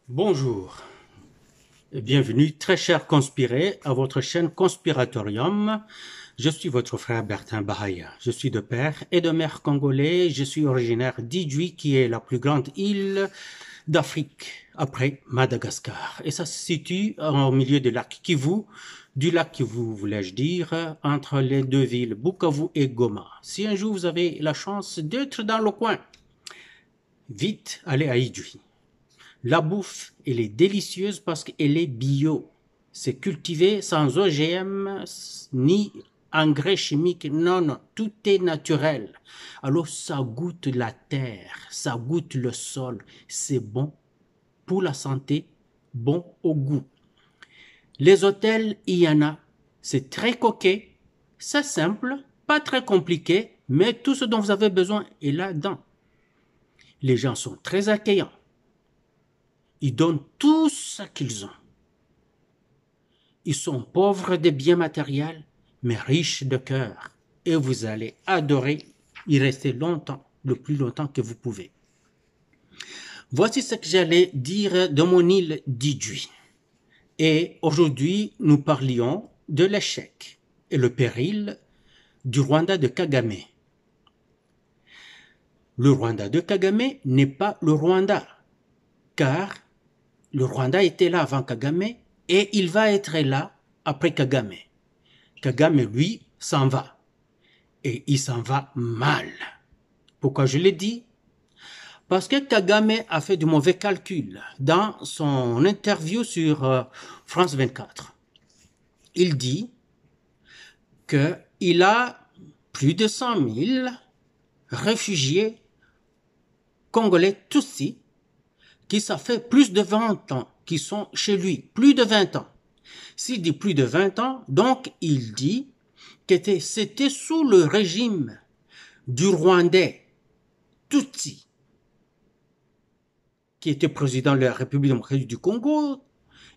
Bonjour et bienvenue, très chers conspirés, à votre chaîne Conspiratorium. Je suis votre frère Bertin Bahaya. Je suis de père et de mère congolais. Je suis originaire d'Idjouï, qui est la plus grande île d'Afrique, après Madagascar. Et ça se situe au milieu du lac Kivu, voulais-je dire, entre les deux villes, Bukavu et Goma. Si un jour vous avez la chance d'être dans le coin, vite, allez à Idjouï. La bouffe, elle est délicieuse parce qu'elle est bio. C'est cultivé sans OGM ni engrais chimiques. Non, non, tout est naturel. Alors ça goûte la terre, ça goûte le sol. C'est bon pour la santé, bon au goût. Les hôtels, il y en a. C'est très coquet, c'est simple, pas très compliqué, mais tout ce dont vous avez besoin est là-dedans. Les gens sont très accueillants. Ils donnent tout ce qu'ils ont. Ils sont pauvres de biens matériels, mais riches de cœur. Et vous allez adorer y rester longtemps, le plus longtemps que vous pouvez. Voici ce que j'allais dire de mon île d'Idjouï. Et aujourd'hui, nous parlions de l'échec et le péril du Rwanda de Kagame. Le Rwanda de Kagame n'est pas le Rwanda, car le Rwanda était là avant Kagame et il va être là après Kagame. Kagame, lui, s'en va. Et il s'en va mal. Pourquoi je l'ai dit? Parce que Kagame a fait de mauvais calculs dans son interview sur France 24. Il dit qu'il a plus de 100 000 réfugiés congolais Tutsis qui ça fait plus de 20 ans qui sont chez lui, plus de 20 ans. S'il dit plus de 20 ans, donc il dit que c'était sous le régime du Rwandais Tutsi, qui était président de la République démocratique du Congo.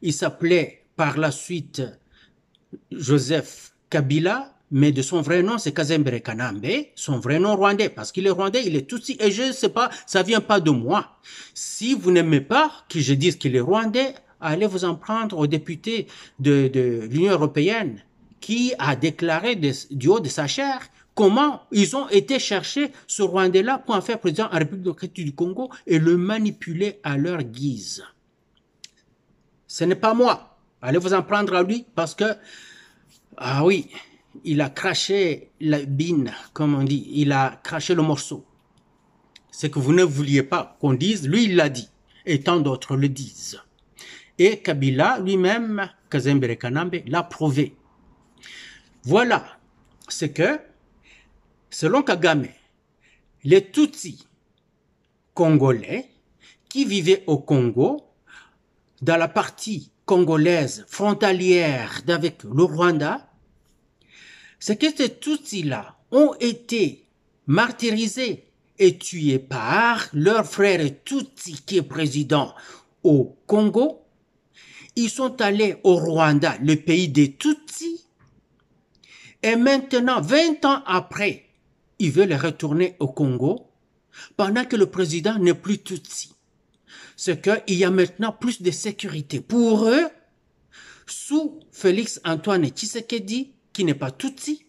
Il s'appelait par la suite Joseph Kabila, mais de son vrai nom, c'est Kazembere Kanambe, son vrai nom rwandais, parce qu'il est rwandais, il est Tutsi, et je ne sais pas, ça vient pas de moi. Si vous n'aimez pas que je dise qu'il est rwandais, allez vous en prendre au député de l'Union européenne, qui a déclaré du haut de sa chair comment ils ont été chercher ce Rwandais-là pour en faire président de la République démocratique du Congo et le manipuler à leur guise. Ce n'est pas moi. Allez vous en prendre à lui, parce que, ah oui, il a craché la bine, comme on dit, il a craché le morceau. Ce que vous ne vouliez pas qu'on dise, lui il l'a dit, et tant d'autres le disent. Et Kabila lui-même, Kazembere Kanambe, l'a prouvé. Voilà ce que, selon Kagame, les Tutsis congolais qui vivaient au Congo, dans la partie congolaise frontalière d'avec le Rwanda, c'est que ces Tutsis-là ont été martyrisés et tués par leur frère Tutsi qui est président au Congo. Ils sont allés au Rwanda, le pays des Tutsis, et maintenant, 20 ans après, ils veulent retourner au Congo pendant que le président n'est plus Tutsi. C'est qu'il y a maintenant plus de sécurité. Pour eux, sous Félix Antoine Tshisekedi, qui n'est pas Tutsi,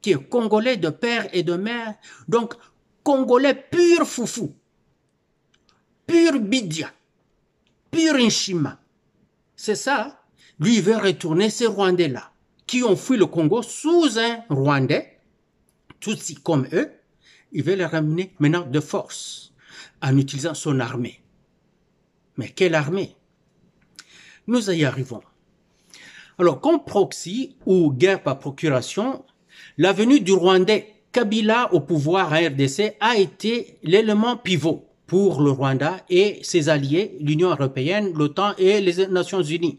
qui est congolais de père et de mère, donc congolais pur foufou, pur Bidia, pur Nshima. C'est ça. Lui, il veut retourner ces Rwandais-là, qui ont fui le Congo sous un Rwandais, Tutsi comme eux. Il veut les ramener maintenant de force, en utilisant son armée. Mais quelle armée? Nous y arrivons. Alors, comme proxy ou guerre par procuration, la venue du Rwandais Kabila au pouvoir à RDC a été l'élément pivot pour le Rwanda et ses alliés, l'Union européenne, l'OTAN et les Nations unies.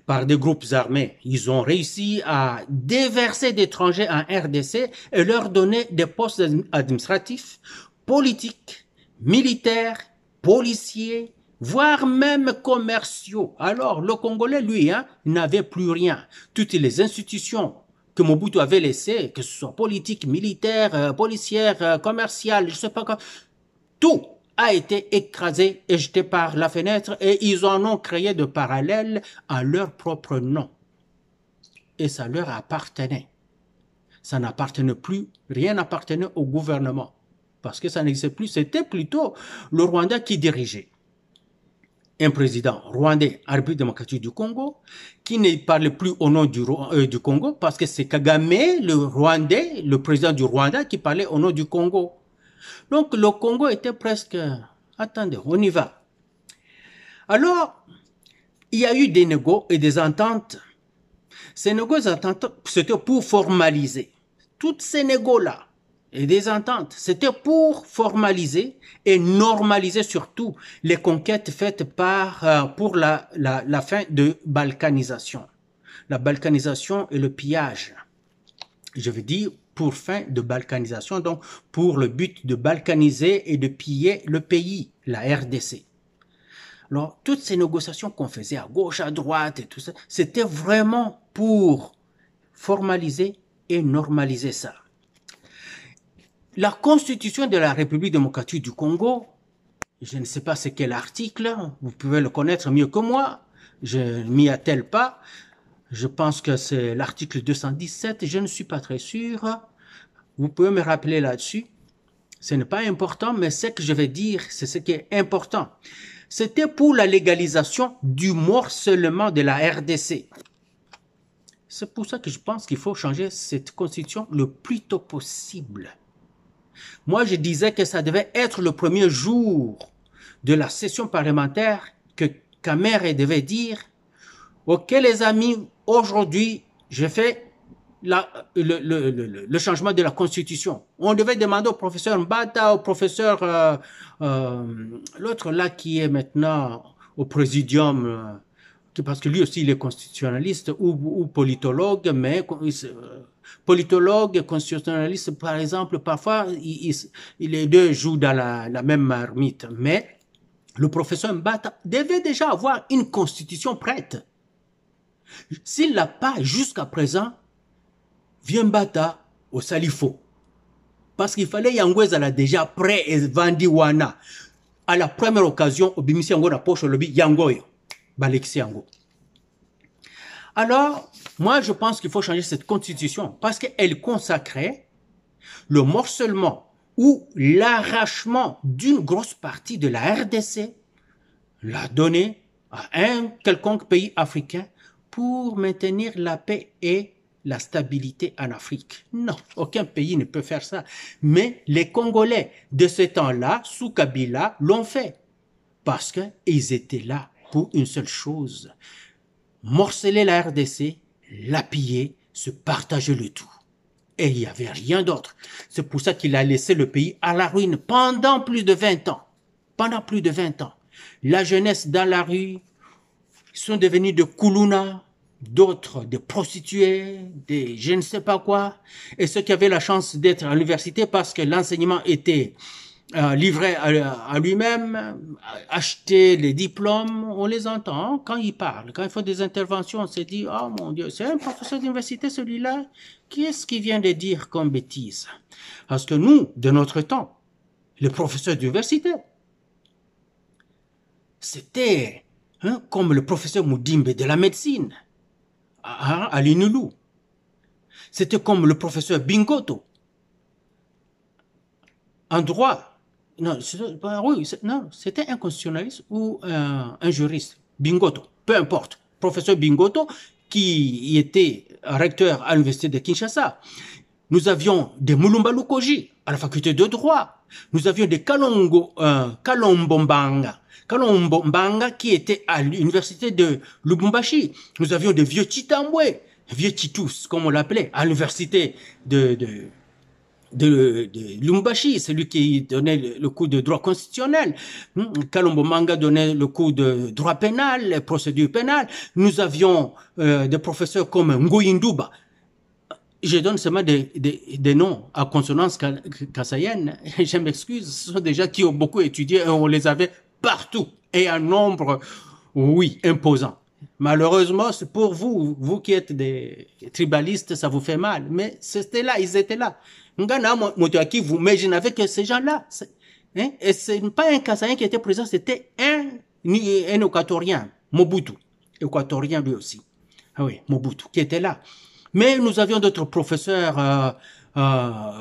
Par des groupes armés, ils ont réussi à déverser d'étrangers en RDC et leur donner des postes administratifs, politiques, militaires, policiers, voire même commerciaux. Alors, le Congolais, lui, n'avait plus rien. Toutes les institutions que Mobutu avait laissées, que ce soit politique, militaire, policière, commerciale, je sais pas quoi, tout a été écrasé et jeté par la fenêtre et ils en ont créé de parallèles à leur propre nom. Et ça leur appartenait. Ça n'appartenait plus, rien n'appartenait au gouvernement. Parce que ça n'existait plus, c'était plutôt le Rwanda qui dirigeait. Un président rwandais, République démocratique du Congo, qui ne parlait plus au nom du Congo, parce que c'est Kagame, le Rwandais, le président du Rwanda, qui parlait au nom du Congo. Donc le Congo était presque... Attendez, on y va. Alors, il y a eu des négos et des ententes. Ces négos et ententes, c'était pour formaliser. Toutes ces négos-là et des ententes, c'était pour formaliser et normaliser surtout les conquêtes faites pour la fin de balkanisation. La balkanisation et le pillage. Je veux dire pour fin de balkanisation, donc pour le but de balkaniser et de piller le pays, la RDC. Alors, toutes ces négociations qu'on faisait à gauche, à droite et tout ça, c'était vraiment pour formaliser et normaliser ça. La constitution de la République démocratique du Congo, je ne sais pas c'est quel article, vous pouvez le connaître mieux que moi, je ne m'y attelle pas, je pense que c'est l'article 217, je ne suis pas très sûr, vous pouvez me rappeler là-dessus, ce n'est pas important, mais ce que je vais dire, c'est ce qui est important. C'était pour la légalisation du morcellement de la RDC. C'est pour ça que je pense qu'il faut changer cette constitution le plus tôt possible. Moi, je disais que ça devait être le premier jour de la session parlementaire que Kamerhe devait dire « Ok les amis, aujourd'hui, je fais le changement de la constitution. » On devait demander au professeur Mbata, au professeur, l'autre là qui est maintenant au présidium, parce que lui aussi il est constitutionnaliste ou politologue, mais politologue, constitutionnaliste, par exemple, parfois, les deux jouent dans la même marmite. Mais le professeur Mbata devait déjà avoir une constitution prête. S'il l'a pas jusqu'à présent, vient Mbata au Salifo. Parce qu'il fallait Yangweza là déjà prêt et vendi wana. À la première occasion, au Bimisi Yango na poche lobby Yangoyo. Balexi Yango. Alors, moi, je pense qu'il faut changer cette constitution parce qu'elle consacrait le morcellement ou l'arrachement d'une grosse partie de la RDC, la donner à un quelconque pays africain pour maintenir la paix et la stabilité en Afrique. Non, aucun pays ne peut faire ça. Mais les Congolais de ce temps-là, sous Kabila, l'ont fait parce qu'ils étaient là pour une seule chose. Morceler la RDC, la piller, se partager le tout. Et il n'y avait rien d'autre. C'est pour ça qu'il a laissé le pays à la ruine pendant plus de 20 ans. Pendant plus de 20 ans. La jeunesse dans la rue, ils sont devenus de Koulouna, d'autres des prostituées, des je ne sais pas quoi. Et ceux qui avaient la chance d'être à l'université parce que l'enseignement était livré à lui-même, acheter les diplômes, on les entend quand ils parlent. Quand ils font des interventions, on se dit, oh mon Dieu, c'est un professeur d'université celui-là. Qu'est-ce qu'il vient de dire comme bêtise? Parce que nous, de notre temps, les professeurs d'université, c'était comme le professeur Moudimbe de la médecine à l'Inulu. C'était comme le professeur Bingoto en droit. Non, oui, non, c'était un constitutionnaliste ou un juriste, Bingoto, peu importe, professeur Bingoto, qui était recteur à l'université de Kinshasa. Nous avions des Mulumba Lukoji à la faculté de droit. Nous avions des Kalombombanga qui était à l'université de Lubumbashi. Nous avions des vieux Chitambwe, vieux Chitus, comme on l'appelait, à l'université de Lumbashi, celui qui donnait le cours de droit constitutionnel. Kalombo Manga donnait le cours de droit pénal, procédure pénale. Nous avions des professeurs comme Ngoyinduba. Je donne seulement des noms à consonance kassayenne. Je m'excuse, ce sont des gens qui ont beaucoup étudié et on les avait partout. Et un nombre, oui, imposant. Malheureusement, c'est pour vous, vous qui êtes des tribalistes, ça vous fait mal. Mais c'était là, ils étaient là. Mais je n'avais que ces gens-là. Hein? Et ce n'est pas un Kassaïen qui était présent, c'était un Équatorien, Mobutu, Équatorien lui aussi. Ah oui, Mobutu, qui était là. Mais nous avions d'autres professeurs,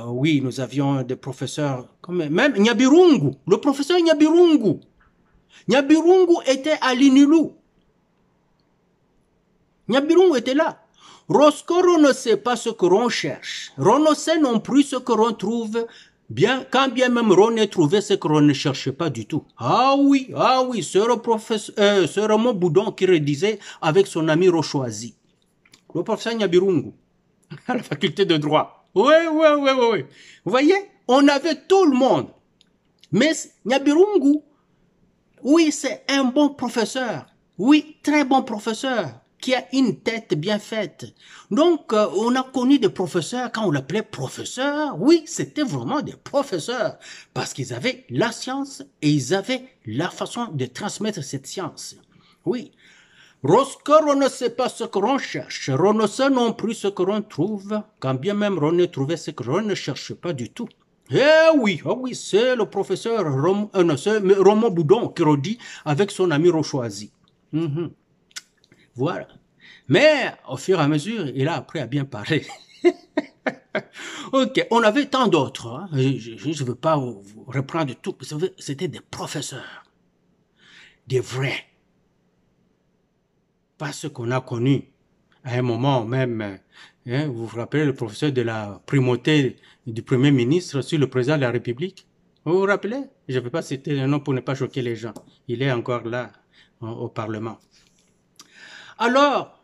oui, nous avions des professeurs, comme même Nyabirungu, le professeur Nyabirungu. Nyabirungu était à l'Inilu. Nyabirungu était là. Roscoro ne sait pas ce que l'on cherche. Ron ne sait non plus ce que l'on trouve, bien, quand bien même Ron ait trouvé ce que l'on ne cherchait pas du tout. Ah oui, c'est le professeur, c'est Raymond Boudon qui redisait avec son ami Rochoisi. Le professeur Nyabirungu, à la faculté de droit. Oui. Vous voyez, on avait tout le monde. Mais Nyabirungu, oui, c'est un bon professeur. Oui, très bon professeur, qui a une tête bien faite. Donc, on a connu des professeurs, quand on l'appelait professeur, oui, c'était vraiment des professeurs, parce qu'ils avaient la science et ils avaient la façon de transmettre cette science. Oui. Roscoro ne sait pas ce que l'on cherche, Ron ne sait non plus ce que l'on trouve, quand bien même Ron ait trouvé ce que l'on ne cherche pas du tout. Oui, c'est le professeur Romo Boudon qui redit avec son ami Rochoisi. Voilà. Mais, au fur et à mesure, il a appris à bien parler. Ok, on avait tant d'autres. Hein. Je ne veux pas vous reprendre tout. C'était des professeurs. Des vrais. Pas ceux qu'on a connus. À un moment même, hein, vous vous rappelez le professeur de la primauté du Premier ministre sur le président de la République? Vous vous rappelez? Je ne vais pas citer le nom pour ne pas choquer les gens. Il est encore là, au Parlement. Alors,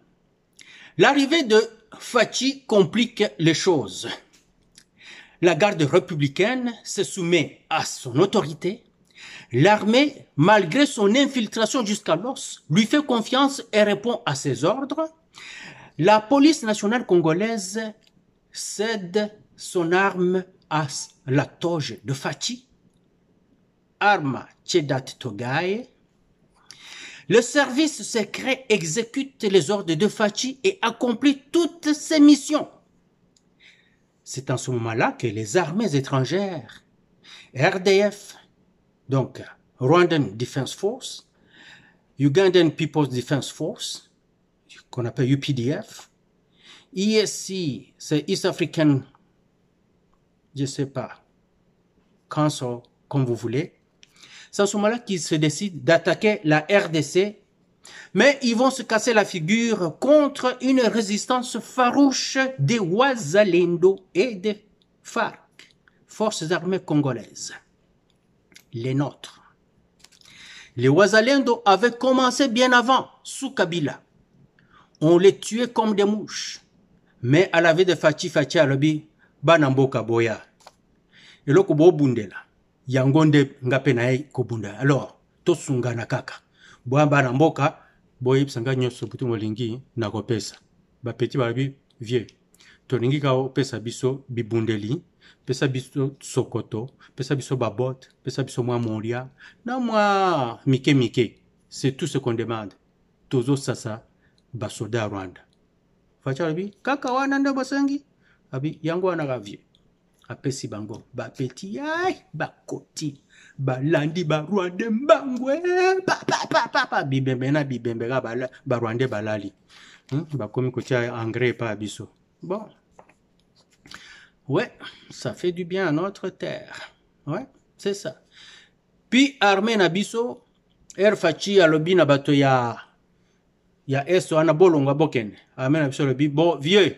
l'arrivée de Fachi complique les choses. La garde républicaine se soumet à son autorité. L'armée, malgré son infiltration jusqu'à l'os, lui fait confiance et répond à ses ordres. La police nationale congolaise cède son arme à la toge de Fachi, arme Tchedat Togaye. Le service secret exécute les ordres de Fachi et accomplit toutes ses missions. C'est en ce moment-là que les armées étrangères, RDF, donc Rwandan Defense Force, Ugandan People's Defense Force, qu'on appelle UPDF, ESC, c'est East African, je sais pas, Council, comme vous voulez. C'est à ce moment-là qu'ils se décident d'attaquer la RDC, mais ils vont se casser la figure contre une résistance farouche des Wazalendo et des FARC, Forces armées congolaises, les nôtres. Les Wazalendo avaient commencé bien avant, sous Kabila. On les tuait comme des mouches. Mais à la vie de Fachi Alobi, Banamboka Boya. Et là, Kobo Bundela. Yangonde Ngapenae Kobunda. Alors, Tosunga Nakaka. Boa Banamboka, Boy Psanga Nyoso Putu Molingi, Nakopesa. Ba petit babi, vieux. Tolingi Kao Pesa Biso, Bibundeli. Pesa Biso Sokoto. Pesa Biso Babot. Pesa Biso Moi Moria. Non, moi, Mike. C'est tout ce qu'on demande. Tozo Sasa. Basoda Rwanda. Facha abi kaka wana ndo basangi abi yango wana gavie. Apesi bango ba petit ay ba koti ba landi ba Rwanda mbangwe pa bibembe na bibembe ga ba Rwanda balali. Ba komi koti engrais pa biso. Bon. Ouais, ça fait du bien à notre terre. Ouais, c'est ça. Puis armée na biso Fachi alobi na bato ya eso wana bolonga bokende amena biso lobi bo vieux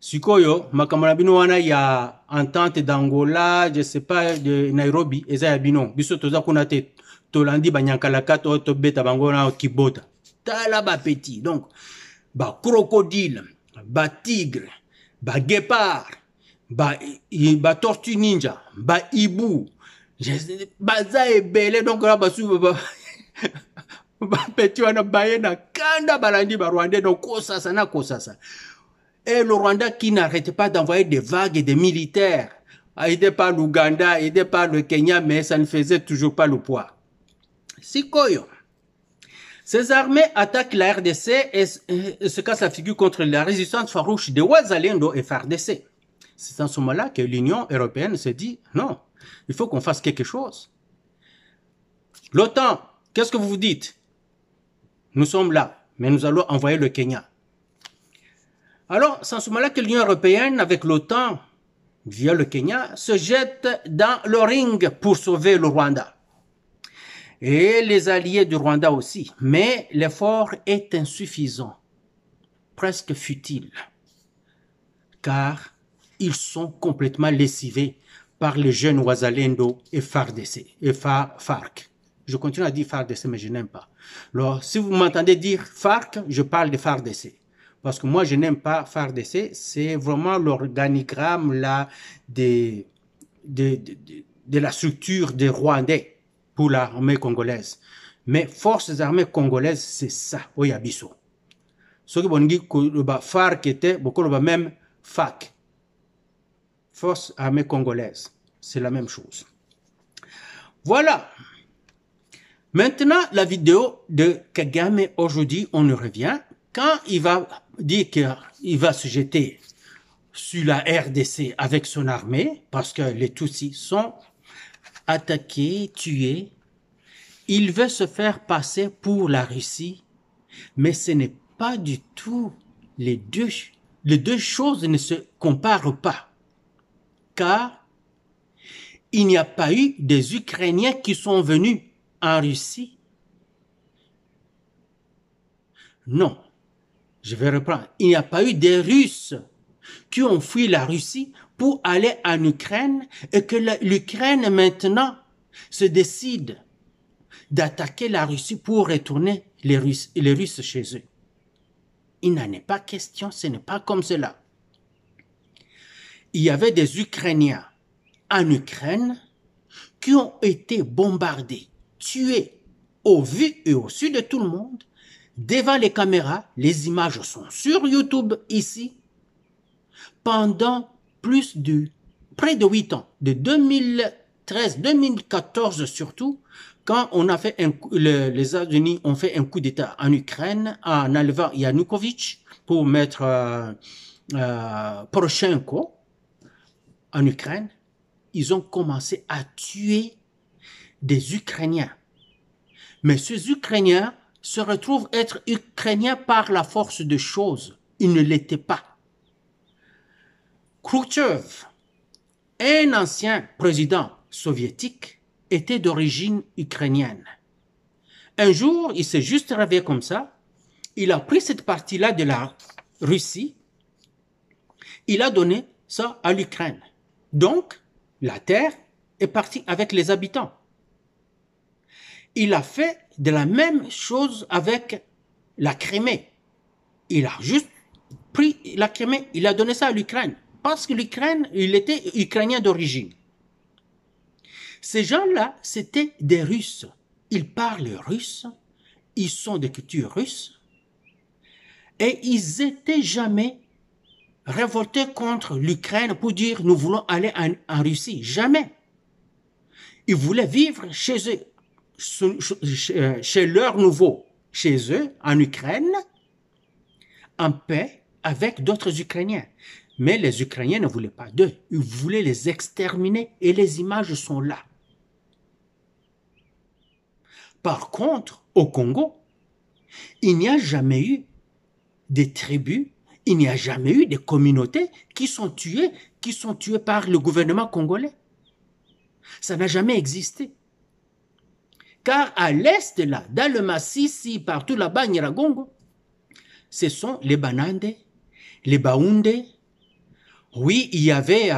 sikoyo makamala bino wana ya entente d'Angola je sais pas de Nairobi eza ya bino biso toza kuna te tolandi banyankalaka to beta bango na kibota tala ba petit donc ba crocodile ba tigre ba guépard ba tortue ninja ba hibou baza ebele donc là basu Petit wana baye na kanda balandi ba Rwandais donc kosasa na kosasa. Et le Rwanda qui n'arrêtait pas d'envoyer des vagues et des militaires, aidé par l'Ouganda, aidé par le Kenya, mais ça ne faisait toujours pas le poids. Sikoyo. Ces armées attaquent la RDC et se cassent la figure contre la résistance farouche de Wazalendo et FARDC. C'est en ce moment-là que l'Union européenne se dit, non, il faut qu'on fasse quelque chose. L'OTAN, qu'est-ce que vous vous dites? Nous sommes là, mais nous allons envoyer le Kenya. Alors, c'est en ce moment-là que l'Union européenne, avec l'OTAN, via le Kenya, se jette dans le ring pour sauver le Rwanda. Et les alliés du Rwanda aussi. Mais l'effort est insuffisant, presque futile, car ils sont complètement lessivés par les jeunes Ouazalendo et FARC. Je continue à dire FARC, mais je n'aime pas. Alors, si vous m'entendez dire FARC, je parle de FARC. Parce que moi, je n'aime pas FARC, c'est vraiment l'organigramme là de la structure des Rwandais pour l'armée congolaise. Mais forces armées congolaises, c'est ça, Oyabiso. Ce qui veut dire que le FARC était, beaucoup le même FAC. Forces armées congolaises. C'est la même chose. Voilà. Maintenant, la vidéo de Kagame aujourd'hui, on y revient. Quand il va dire qu'il va se jeter sur la RDC avec son armée, parce que les Tutsis sont attaqués, tués, il veut se faire passer pour la Russie, mais ce n'est pas du tout les deux choses ne se comparent pas, car il n'y a pas eu des Ukrainiens qui sont venus en Russie. Non. Je vais reprendre. Il n'y a pas eu des Russes qui ont fui la Russie pour aller en Ukraine et que l'Ukraine maintenant se décide d'attaquer la Russie pour retourner les Russes chez eux. Il n'en est pas question, ce n'est pas comme cela. Il y avait des Ukrainiens en Ukraine qui ont été bombardés, tués au vu et au su de tout le monde. Devant les caméras, les images sont sur YouTube ici, pendant près de 8 ans, de 2013, 2014 surtout, quand on a fait les États-Unis ont fait un coup d'État en Ukraine en enlevant Yanukovych pour mettre Poroshenko en Ukraine, ils ont commencé à tuer des Ukrainiens. Mais ces Ukrainiens se retrouvent être Ukrainiens par la force des choses. Ils ne l'étaient pas. Khrouchtchev, un ancien président soviétique, était d'origine ukrainienne. Un jour, il s'est juste réveillé comme ça. Il a pris cette partie-là de la Russie. Il a donné ça à l'Ukraine. Donc, la terre est partie avec les habitants. Il a fait de la même chose avec la Crimée. Il a juste pris la Crimée, il a donné ça à l'Ukraine. Parce que l'Ukraine, il était ukrainien d'origine. Ces gens-là, c'était des Russes. Ils parlent russe, ils sont de culture russe, et ils n'étaient jamais révoltés contre l'Ukraine pour dire nous voulons aller en Russie. Jamais. Ils voulaient vivre chez eux. Chez leur nouveau, chez eux, en Ukraine, en paix avec d'autres Ukrainiens. Mais les Ukrainiens ne voulaient pas d'eux. Ils voulaient les exterminer et les images sont là. Par contre, au Congo, il n'y a jamais eu des tribus, il n'y a jamais eu des communautés qui sont tuées par le gouvernement congolais. Ça n'a jamais existé. Car à l'est, là, dans le Massissi, partout là-bas, Nyiragongo, ce sont les Banande, les Baoundé. Oui, il y avait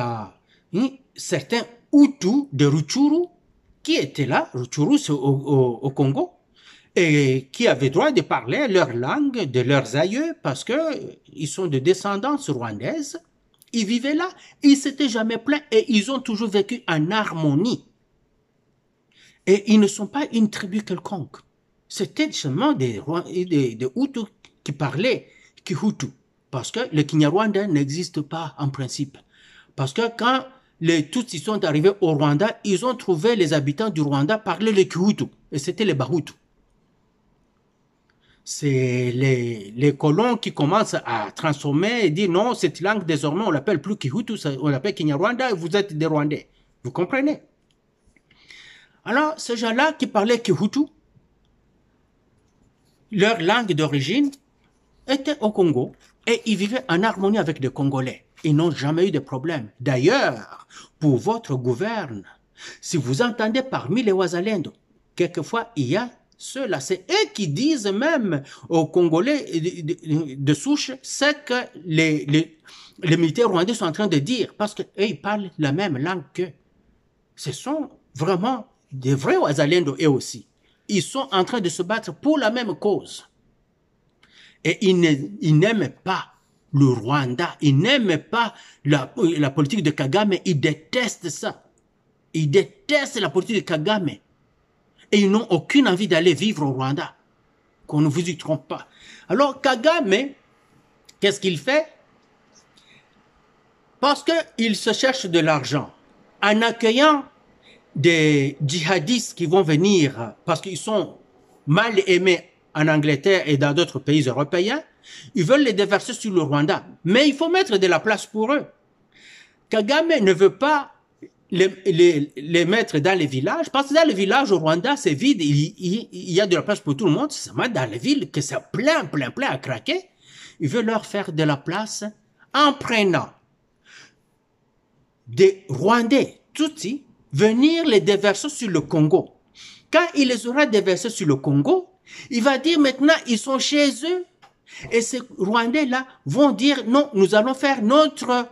certains Hutus de Rutshuru qui étaient là, Rutshuru c'est au Congo, et qui avaient droit de parler leur langue de leurs aïeux parce qu'ils sont de descendance rwandaise. Ils vivaient là, ils s'étaient jamais plaints et ils ont toujours vécu en harmonie. Et ils ne sont pas une tribu quelconque. C'était seulement des Hutus qui parlaient Kihutu. Parce que le Kinyarwanda n'existe pas en principe. Parce que quand les Tutsis sont arrivés au Rwanda, ils ont trouvé les habitants du Rwanda parler le Kihutu. Et c'était les Bahutu. C'est les colons qui commencent à transformer et dire non, cette langue désormais on l'appelle plus Kihutu, on l'appelle Kinyarwanda et vous êtes des Rwandais. Vous comprenez? Alors, ces gens-là qui parlaient Kihutu, leur langue d'origine était au Congo et ils vivaient en harmonie avec les Congolais. Ils n'ont jamais eu de problème. D'ailleurs, pour votre gouverne, si vous entendez parmi les Wazalendo, quelquefois il y a ceux-là, c'est eux qui disent même aux Congolais de souche ce que les militaires rwandais sont en train de dire, parce qu'eux, ils parlent la même langue qu'eux. Ce sont vraiment des vrais Wazalendo, eux aussi. Ils sont en train de se battre pour la même cause. Et ils n'aiment pas le Rwanda, ils n'aiment pas la politique de Kagame, ils détestent ça. Ils détestent la politique de Kagame. Et ils n'ont aucune envie d'aller vivre au Rwanda. Qu'on ne vous y trompe pas. Alors Kagame, qu'est-ce qu'il fait? Parce qu'il se cherche de l'argent. En accueillant des djihadistes qui vont venir, parce qu'ils sont mal aimés en Angleterre et dans d'autres pays européens, ils veulent les déverser sur le Rwanda. Mais il faut mettre de la place pour eux. Kagame ne veut pas les mettre dans les villages, parce que dans les villages au Rwanda, c'est vide, il y a de la place pour tout le monde, c'est seulement dans les villes que c'est plein à craquer. Il veut leur faire de la place en prenant des Rwandais, Tutsis, venir les déverser sur le Congo. Quand il les aura déversés sur le Congo, il va dire maintenant, ils sont chez eux, et ces Rwandais-là vont dire, non, nous allons faire notre,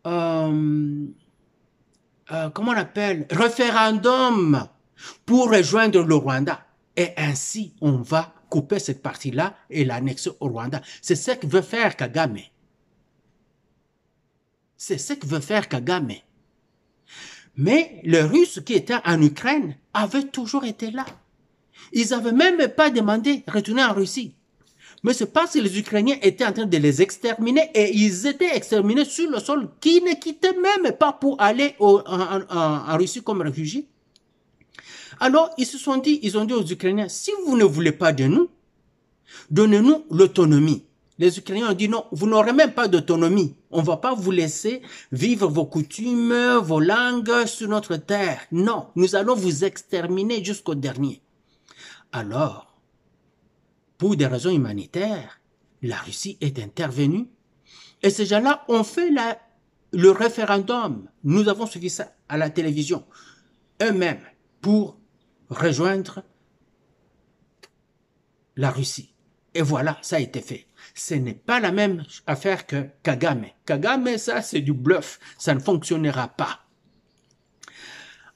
comment on appelle, référendum pour rejoindre le Rwanda. Et ainsi, on va couper cette partie-là et l'annexer au Rwanda. C'est ce que veut faire Kagame. C'est ce que veut faire Kagame. Mais les Russes qui étaient en Ukraine avaient toujours été là. Ils n'avaient même pas demandé de retourner en Russie. Mais c'est parce que les Ukrainiens étaient en train de les exterminer et ils étaient exterminés sur le sol qui ne quittaient même pas pour aller en Russie comme réfugiés. Alors, ils se sont dit, ils ont dit aux Ukrainiens, si vous ne voulez pas de nous, donnez-nous l'autonomie. Les Ukrainiens ont dit non, vous n'aurez même pas d'autonomie. On ne va pas vous laisser vivre vos coutumes, vos langues sur notre terre. Non, nous allons vous exterminer jusqu'au dernier. Alors, pour des raisons humanitaires, la Russie est intervenue et ces gens-là ont fait le référendum. Nous avons suivi ça à la télévision. Eux-mêmes, pour rejoindre la Russie. Et voilà, ça a été fait. Ce n'est pas la même affaire que Kagame. Kagame, ça, c'est du bluff. Ça ne fonctionnera pas.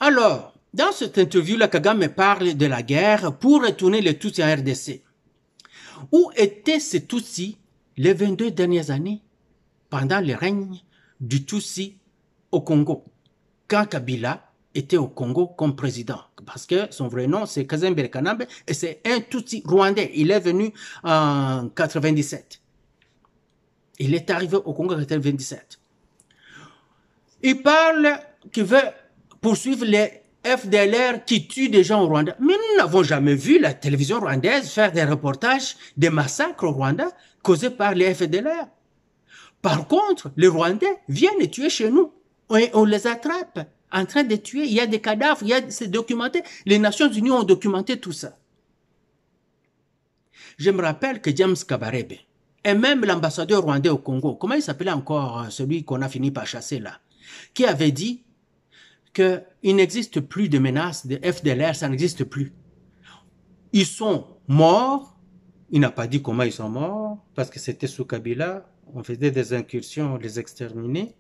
Alors, dans cette interview-là, Kagame parle de la guerre pour retourner les Tutsis en RDC. Où étaient ces Tutsis les 22 dernières années pendant le règne du Tutsi au Congo, quand Kabila était au Congo comme président, parce que son vrai nom c'est Kazembe Kanambe et c'est un Tutsi rwandais. Il est venu en 97. Il est arrivé au Congo en 97. Il parle qu'il veut poursuivre les FDLR qui tuent des gens au Rwanda. Mais nous n'avons jamais vu la télévision rwandaise faire des reportages des massacres au Rwanda causés par les FDLR. Par contre, les Rwandais viennent les tuer chez nous. Et on les attrape en train de tuer. Il y a des cadavres, c'est documenté. Les Nations Unies ont documenté tout ça. Je me rappelle que James Kabarebe, et même l'ambassadeur rwandais au Congo, comment il s'appelait encore celui qu'on a fini par chasser là, qui avait dit qu'il n'existe plus de menaces de FDLR, ça n'existe plus. Ils sont morts, il n'a pas dit comment ils sont morts, parce que c'était sous Kabila, on faisait des incursions, on les exterminait.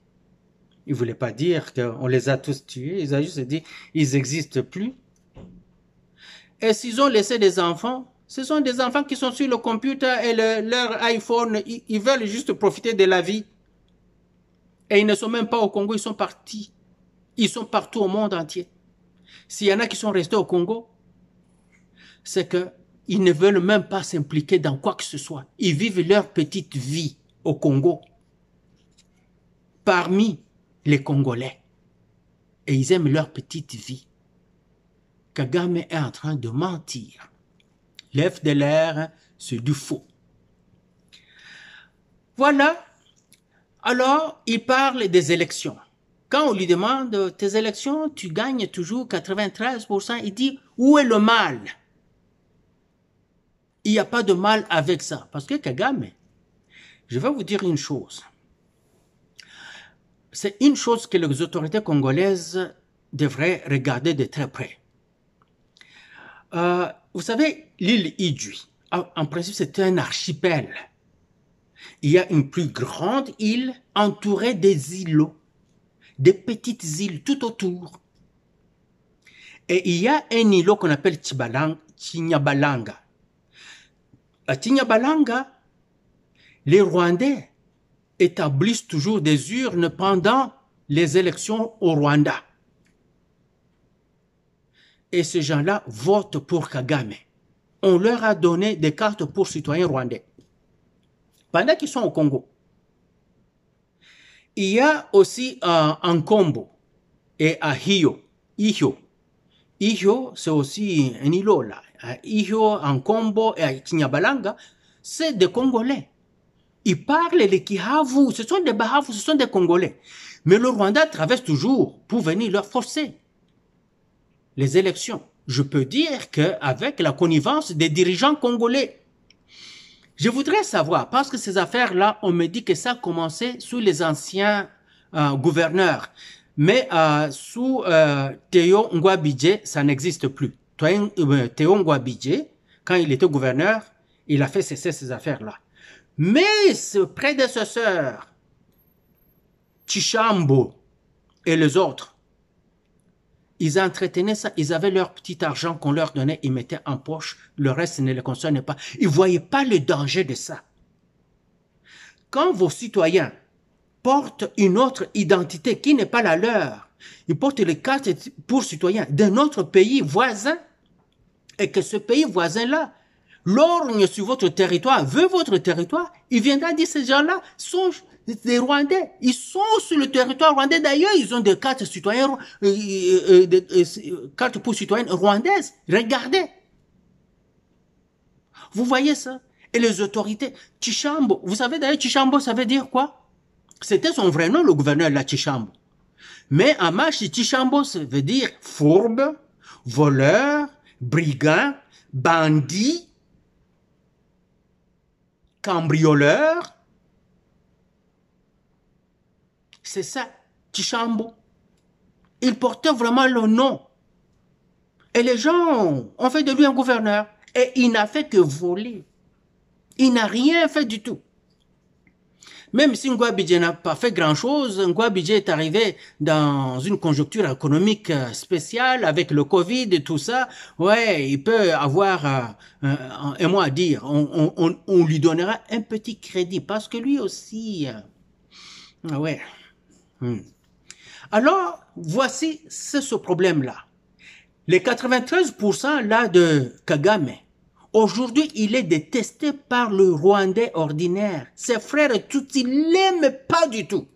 Il ne voulait pas dire qu'on les a tous tués, il a juste dit ils n'existent plus. Et s'ils ont laissé des enfants, ce sont des enfants qui sont sur le computer et leur iPhone, ils veulent juste profiter de la vie. Et ils ne sont même pas au Congo, ils sont partis. Ils sont partout au monde entier. S'il y en a qui sont restés au Congo, c'est qu'ils ne veulent même pas s'impliquer dans quoi que ce soit. Ils vivent leur petite vie au Congo, parmi les Congolais. Et ils aiment leur petite vie. Kagame est en train de mentir. L'FDLR, c'est du faux. Voilà. Alors, il parle des élections. Quand on lui demande tes élections, tu gagnes toujours 93%, il dit où est le mal? Il n'y a pas de mal avec ça. Parce que Kagame, je vais vous dire une chose. C'est une chose que les autorités congolaises devraient regarder de très près. Vous savez, l'île Idjoué, en principe, c'est un archipel. Il y a une plus grande île entourée des îlots, des petites îles tout autour. Et il y a un îlot qu'on appelle Tinyabalanga. À Tinyabalanga, les Rwandais établissent toujours des urnes pendant les élections au Rwanda. Et ces gens-là votent pour Kagame. On leur a donné des cartes pour citoyens rwandais. Pendant qu'ils sont au Congo. Il y a aussi en Kombo et à Ihio. Ihio, c'est aussi un îlot là. À Ihio, en Kombo et à Tinyabalanga, c'est des Congolais. Ils parlent les Kihavu, ce sont des Bahavu, ce sont des Congolais. Mais le Rwanda traverse toujours pour venir leur forcer les élections. Je peux dire qu'avec la connivence des dirigeants congolais, je voudrais savoir, parce que ces affaires-là, on me dit que ça a commencé sous les anciens gouverneurs. Mais sous Théo Ngouabidje, ça n'existe plus. Théo Ngouabidje, quand il était gouverneur, il a fait cesser ces affaires-là. Mais ce prédécesseur, Tchishambo et les autres, ils entretenaient ça, ils avaient leur petit argent qu'on leur donnait, ils mettaient en poche, le reste ne les concernait pas. Ils ne voyaient pas le danger de ça. Quand vos citoyens portent une autre identité qui n'est pas la leur, ils portent les cartes pour citoyens d'un autre pays voisin, et que ce pays voisin-là lorgne sur votre territoire, veut votre territoire, il viendra dire ces gens-là sont des Rwandais. Ils sont sur le territoire rwandais. D'ailleurs, ils ont des cartes citoyennes, cartes pour citoyennes rwandaises. Regardez. Vous voyez ça? Et les autorités, Tchishambo, vous savez d'ailleurs, Tchishambo, ça veut dire quoi? C'était son vrai nom, le gouverneur là, Tchishambo. Mais en marche, Tchishambo, ça veut dire fourbe, voleur, brigand, bandit, cambrioleur. C'est ça, Tchishambo. Il portait vraiment le nom. Et les gens ont fait de lui un gouverneur. Et il n'a fait que voler. Il n'a rien fait du tout. Même si Ngouabidje n'a pas fait grand-chose, Ngouabidje est arrivé dans une conjoncture économique spéciale avec le Covid et tout ça. Ouais, il peut avoir un mot à dire. On lui donnera un petit crédit parce que lui aussi... ouais. Alors, voici ce problème-là. Les 93% là de Kagame, aujourd'hui, il est détesté par le Rwandais ordinaire. Ses frères et tout, ils l'aiment pas du tout.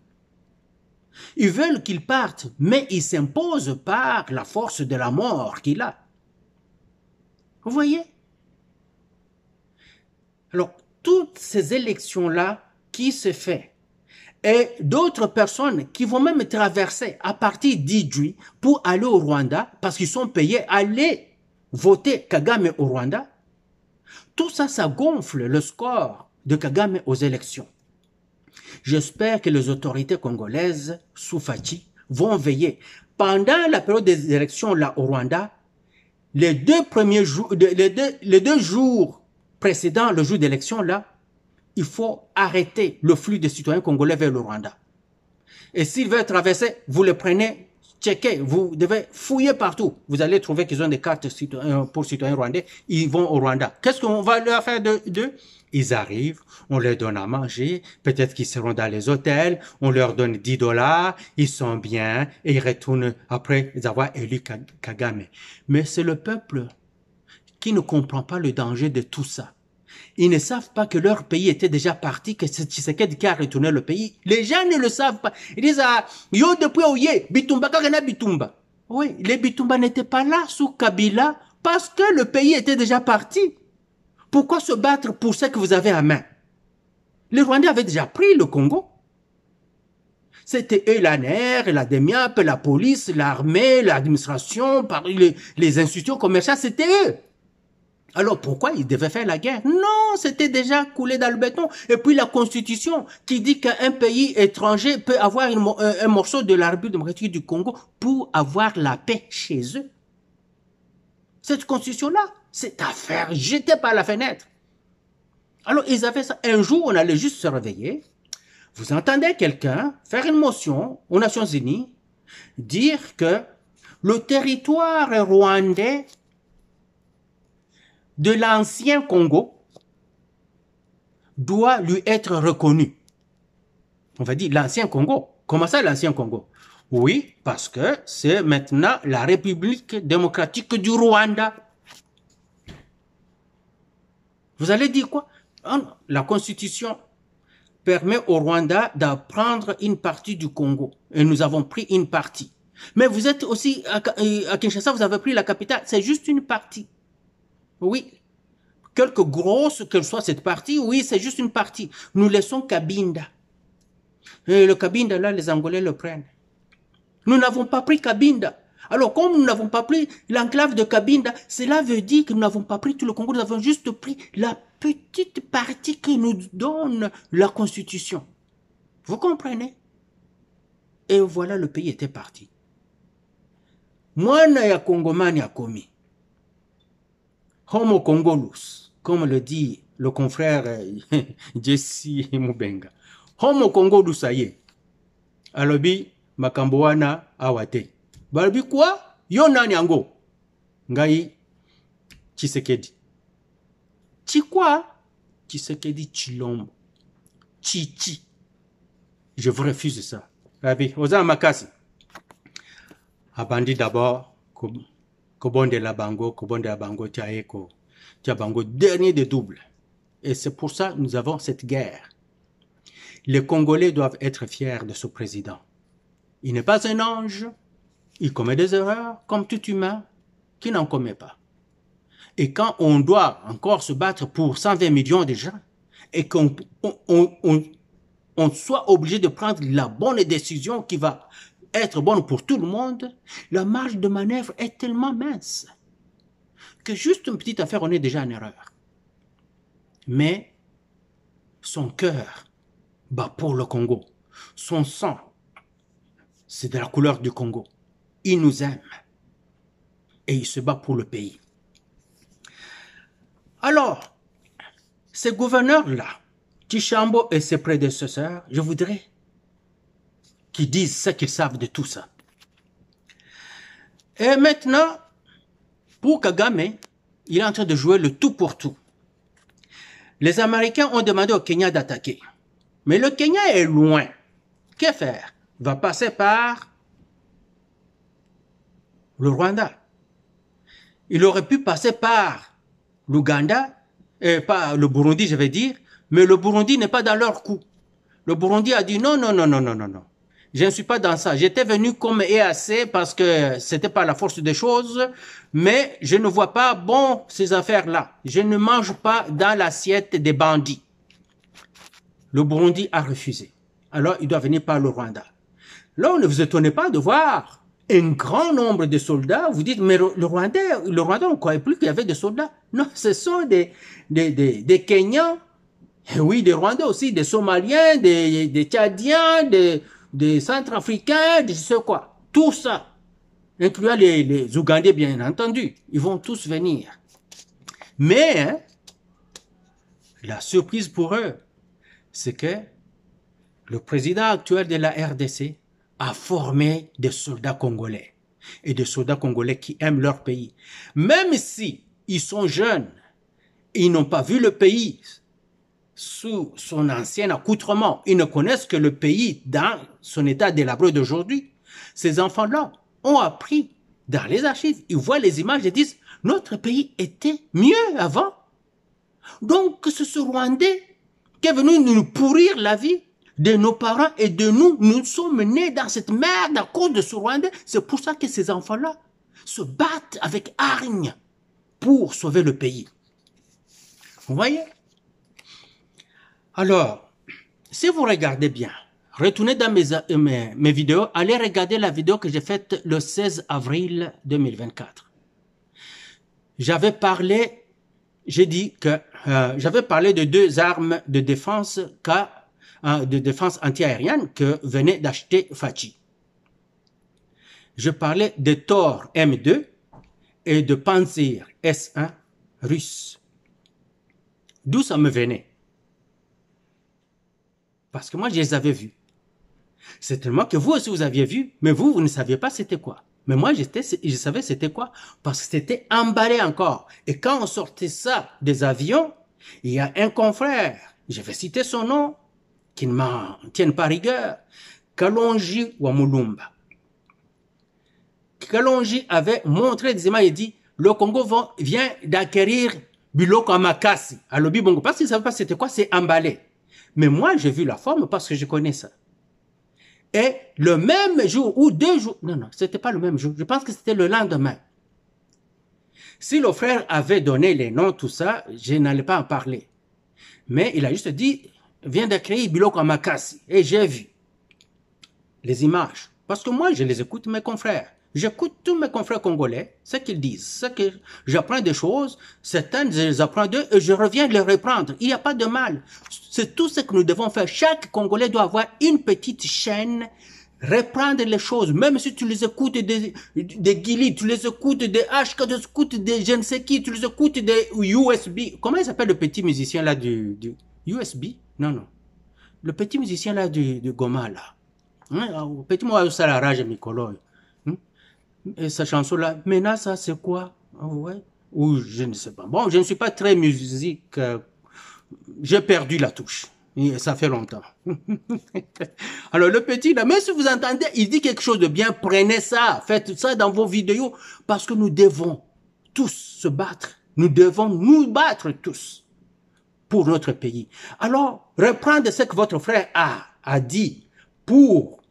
Ils veulent qu'il parte, mais il s'impose par la force de la mort qu'il a. Vous voyez? Alors, toutes ces élections-là qui se font, et d'autres personnes qui vont même traverser à partir d'Idjoué pour aller au Rwanda, parce qu'ils sont payés à aller voter Kagame au Rwanda, tout ça, ça gonfle le score de Kagame aux élections. J'espère que les autorités congolaises, sous Fachi, vont veiller. Pendant la période des élections là au Rwanda, les deux jours précédents le jour d'élection là, il faut arrêter le flux de citoyens congolais vers le Rwanda. Et s'ils veulent traverser, vous les prenez, checkez, vous devez fouiller partout. Vous allez trouver qu'ils ont des cartes pour citoyens rwandais, ils vont au Rwanda. Qu'est-ce qu'on va leur faire d'eux? Ils arrivent, on leur donne à manger, peut-être qu'ils seront dans les hôtels, on leur donne 10 $, ils sont bien, et ils retournent après avoir élu Kagame. Mais c'est le peuple qui ne comprend pas le danger de tout ça. Ils ne savent pas que leur pays était déjà parti, que c'est Tshisekedi qui a retourné le pays. Les gens ne le savent pas. Ils disent, yo depuis Oye, Bitumba, Kagana Bitumba. Oui, les Bitumba n'étaient pas là sous Kabila parce que le pays était déjà parti. Pourquoi se battre pour ce que vous avez à main? Les Rwandais avaient déjà pris le Congo. C'était eux, la NER, la DEMIAP, la police, l'armée, l'administration, les institutions commerciales, c'était eux. Alors pourquoi ils devaient faire la guerre? Non, c'était déjà coulé dans le béton. Et puis la Constitution qui dit qu'un pays étranger peut avoir un morceau de la République démocratique du Congo pour avoir la paix chez eux. Cette Constitution-là, c'est à faire jeter par la fenêtre. Alors ils avaient ça. Un jour, on allait juste se réveiller. Vous entendez quelqu'un faire une motion aux Nations Unies, dire que le territoire rwandais de l'ancien Congo doit lui être reconnu. On va dire l'ancien Congo. Comment ça l'ancien Congo? Oui, parce que c'est maintenant la République démocratique du Rwanda. Vous allez dire quoi? La Constitution permet au Rwanda de prendre une partie du Congo. Et nous avons pris une partie. Mais vous êtes aussi à Kinshasa, vous avez pris la capitale. C'est juste une partie. Oui, quelque grosse qu'elle soit cette partie, oui, c'est juste une partie. Nous laissons Cabinda. Et le Cabinda, là, les Angolais le prennent. Nous n'avons pas pris Cabinda. Alors, comme nous n'avons pas pris l'enclave de Cabinda, cela veut dire que nous n'avons pas pris tout le Congo, nous avons juste pris la petite partie que nous donne la Constitution. Vous comprenez? Et voilà, le pays était parti. Mwana ya Kongomani a commis. Homo Congolus, comme le dit le confrère Jesse Mubenga. Homo Congolus aye. Alobi makambo wana awate. Balobi quoi? Yo nani yango? Ngai Tshisekedi. Chi quoi? Tshisekedi Chilombo. Chichi. Je vous refuse ça. Rabi, oza makasi. Abandi d'abord Kobonde la bango tiaeko. Tia bango dernier de double. Et c'est pour ça que nous avons cette guerre. Les Congolais doivent être fiers de ce président. Il n'est pas un ange. Il commet des erreurs comme tout humain qui n'en commet pas. Et quand on doit encore se battre pour 120 millions de gens et qu'on soit obligé de prendre la bonne décision qui va être bonne pour tout le monde, la marge de manœuvre est tellement mince que juste une petite affaire, on est déjà en erreur. Mais son cœur bat pour le Congo. Son sang, c'est de la couleur du Congo. Il nous aime et il se bat pour le pays. Alors, ces gouverneurs-là, Tshilombo et ses prédécesseurs, je voudrais qu'ils disent ce qu'ils savent de tout ça. Et maintenant, pour Kagame, il est en train de jouer le tout pour tout. Les Américains ont demandé au Kenya d'attaquer. Mais le Kenya est loin. Que faire? Il va passer par le Rwanda. Il aurait pu passer par l'Ouganda, pas le Burundi, je vais dire, mais le Burundi n'est pas dans leur coup. Le Burundi a dit non, non, non, non, non, non, non. Je ne suis pas dans ça. J'étais venu comme EAC parce que c'était pas la force des choses, mais je ne vois pas bon ces affaires-là. Je ne mange pas dans l'assiette des bandits. Le Burundi a refusé. Alors, il doit venir par le Rwanda. Là, ne vous étonnez pas de voir un grand nombre de soldats. Vous dites, mais le Rwanda, on ne croyait plus qu'il y avait des soldats. Non, ce sont des Kenyans, et oui, des Rwandais aussi, des Somaliens, des Tchadiens, des Centrafricains, des je sais quoi. Tout ça, incluant les Ougandais, bien entendu. Ils vont tous venir. Mais, hein, la surprise pour eux, c'est que le président actuel de la RDC a formé des soldats congolais et des soldats congolais qui aiment leur pays. Même si ils sont jeunes, ils n'ont pas vu le pays sous son ancien accoutrement. Ils ne connaissent que le pays dans son état délabré d'aujourd'hui. Ces enfants-là ont appris dans les archives. Ils voient les images et disent « Notre pays était mieux avant. » Donc, ce Rwandais qui est venu nous pourrir la vie de nos parents et de nous, nous sommes nés dans cette merde à cause de ce Rwandais. C'est pour ça que ces enfants-là se battent avec hargne pour sauver le pays. Vous voyez? Alors, si vous regardez bien, Retournez dans mes vidéos, allez regarder la vidéo que j'ai faite le 16 avril 2024. J'avais parlé, j'ai dit que j'avais parlé de 2 armes de défense antiaérienne que venait d'acheter Fachi. Je parlais de Thor M2 et de Panzer S1 russe. D'où ça me venait? Parce que moi, je les avais vus. C'est tellement que vous aussi, vous aviez vu, mais vous ne saviez pas c'était quoi. Mais moi, je savais c'était quoi, parce que c'était emballé encore. Et quand on sortait ça des avions, il y a un confrère, je vais citer son nom, qui ne m'en tienne pas rigueur, Kalonji Wamulumba. Kalonji avait montré des images et dit, le Congo vient d'acquérir Biloko Amakasi à Lobi Bongo. Parce qu'ils ne savaient pas c'était quoi, c'est emballé. Mais moi, j'ai vu la forme parce que je connais ça. Et le même jour, ou 2 jours, non, c'était pas le même jour, je pense que c'était le lendemain. Si le frère avait donné les noms, tout ça, je n'allais pas en parler. Mais il a juste dit, vient d'acquérir Biloko Amakasi. Et j'ai vu les images. Parce que moi, je les écoute, mes confrères. J'écoute tous mes confrères congolais, ce qu'ils disent. Ce que j'apprends des choses, certaines, je les apprends d'eux et je reviens de les reprendre. Il n'y a pas de mal. C'est tout ce que nous devons faire. Chaque Congolais doit avoir une petite chaîne, reprendre les choses. Même si tu les écoutes des Guili, tu les écoutes des HK, tu les écoutes des je ne sais qui, tu les écoutes des USB. Comment il s'appelle le petit musicien là du USB? Non. Le petit musicien là du Goma là. Hein, petit moi, ça la rage, Mikolo. Et sa chanson-là, maintenant, ça, c'est quoi? Ouais. Ou je ne sais pas. Bon, je ne suis pas très musique. J'ai perdu la touche. Et ça fait longtemps. Alors, le petit, là, même si vous entendez, il dit quelque chose de bien, prenez ça, faites ça dans vos vidéos, parce que nous devons tous se battre. Nous devons nous battre tous pour notre pays. Alors, reprendre ce que votre frère a dit pour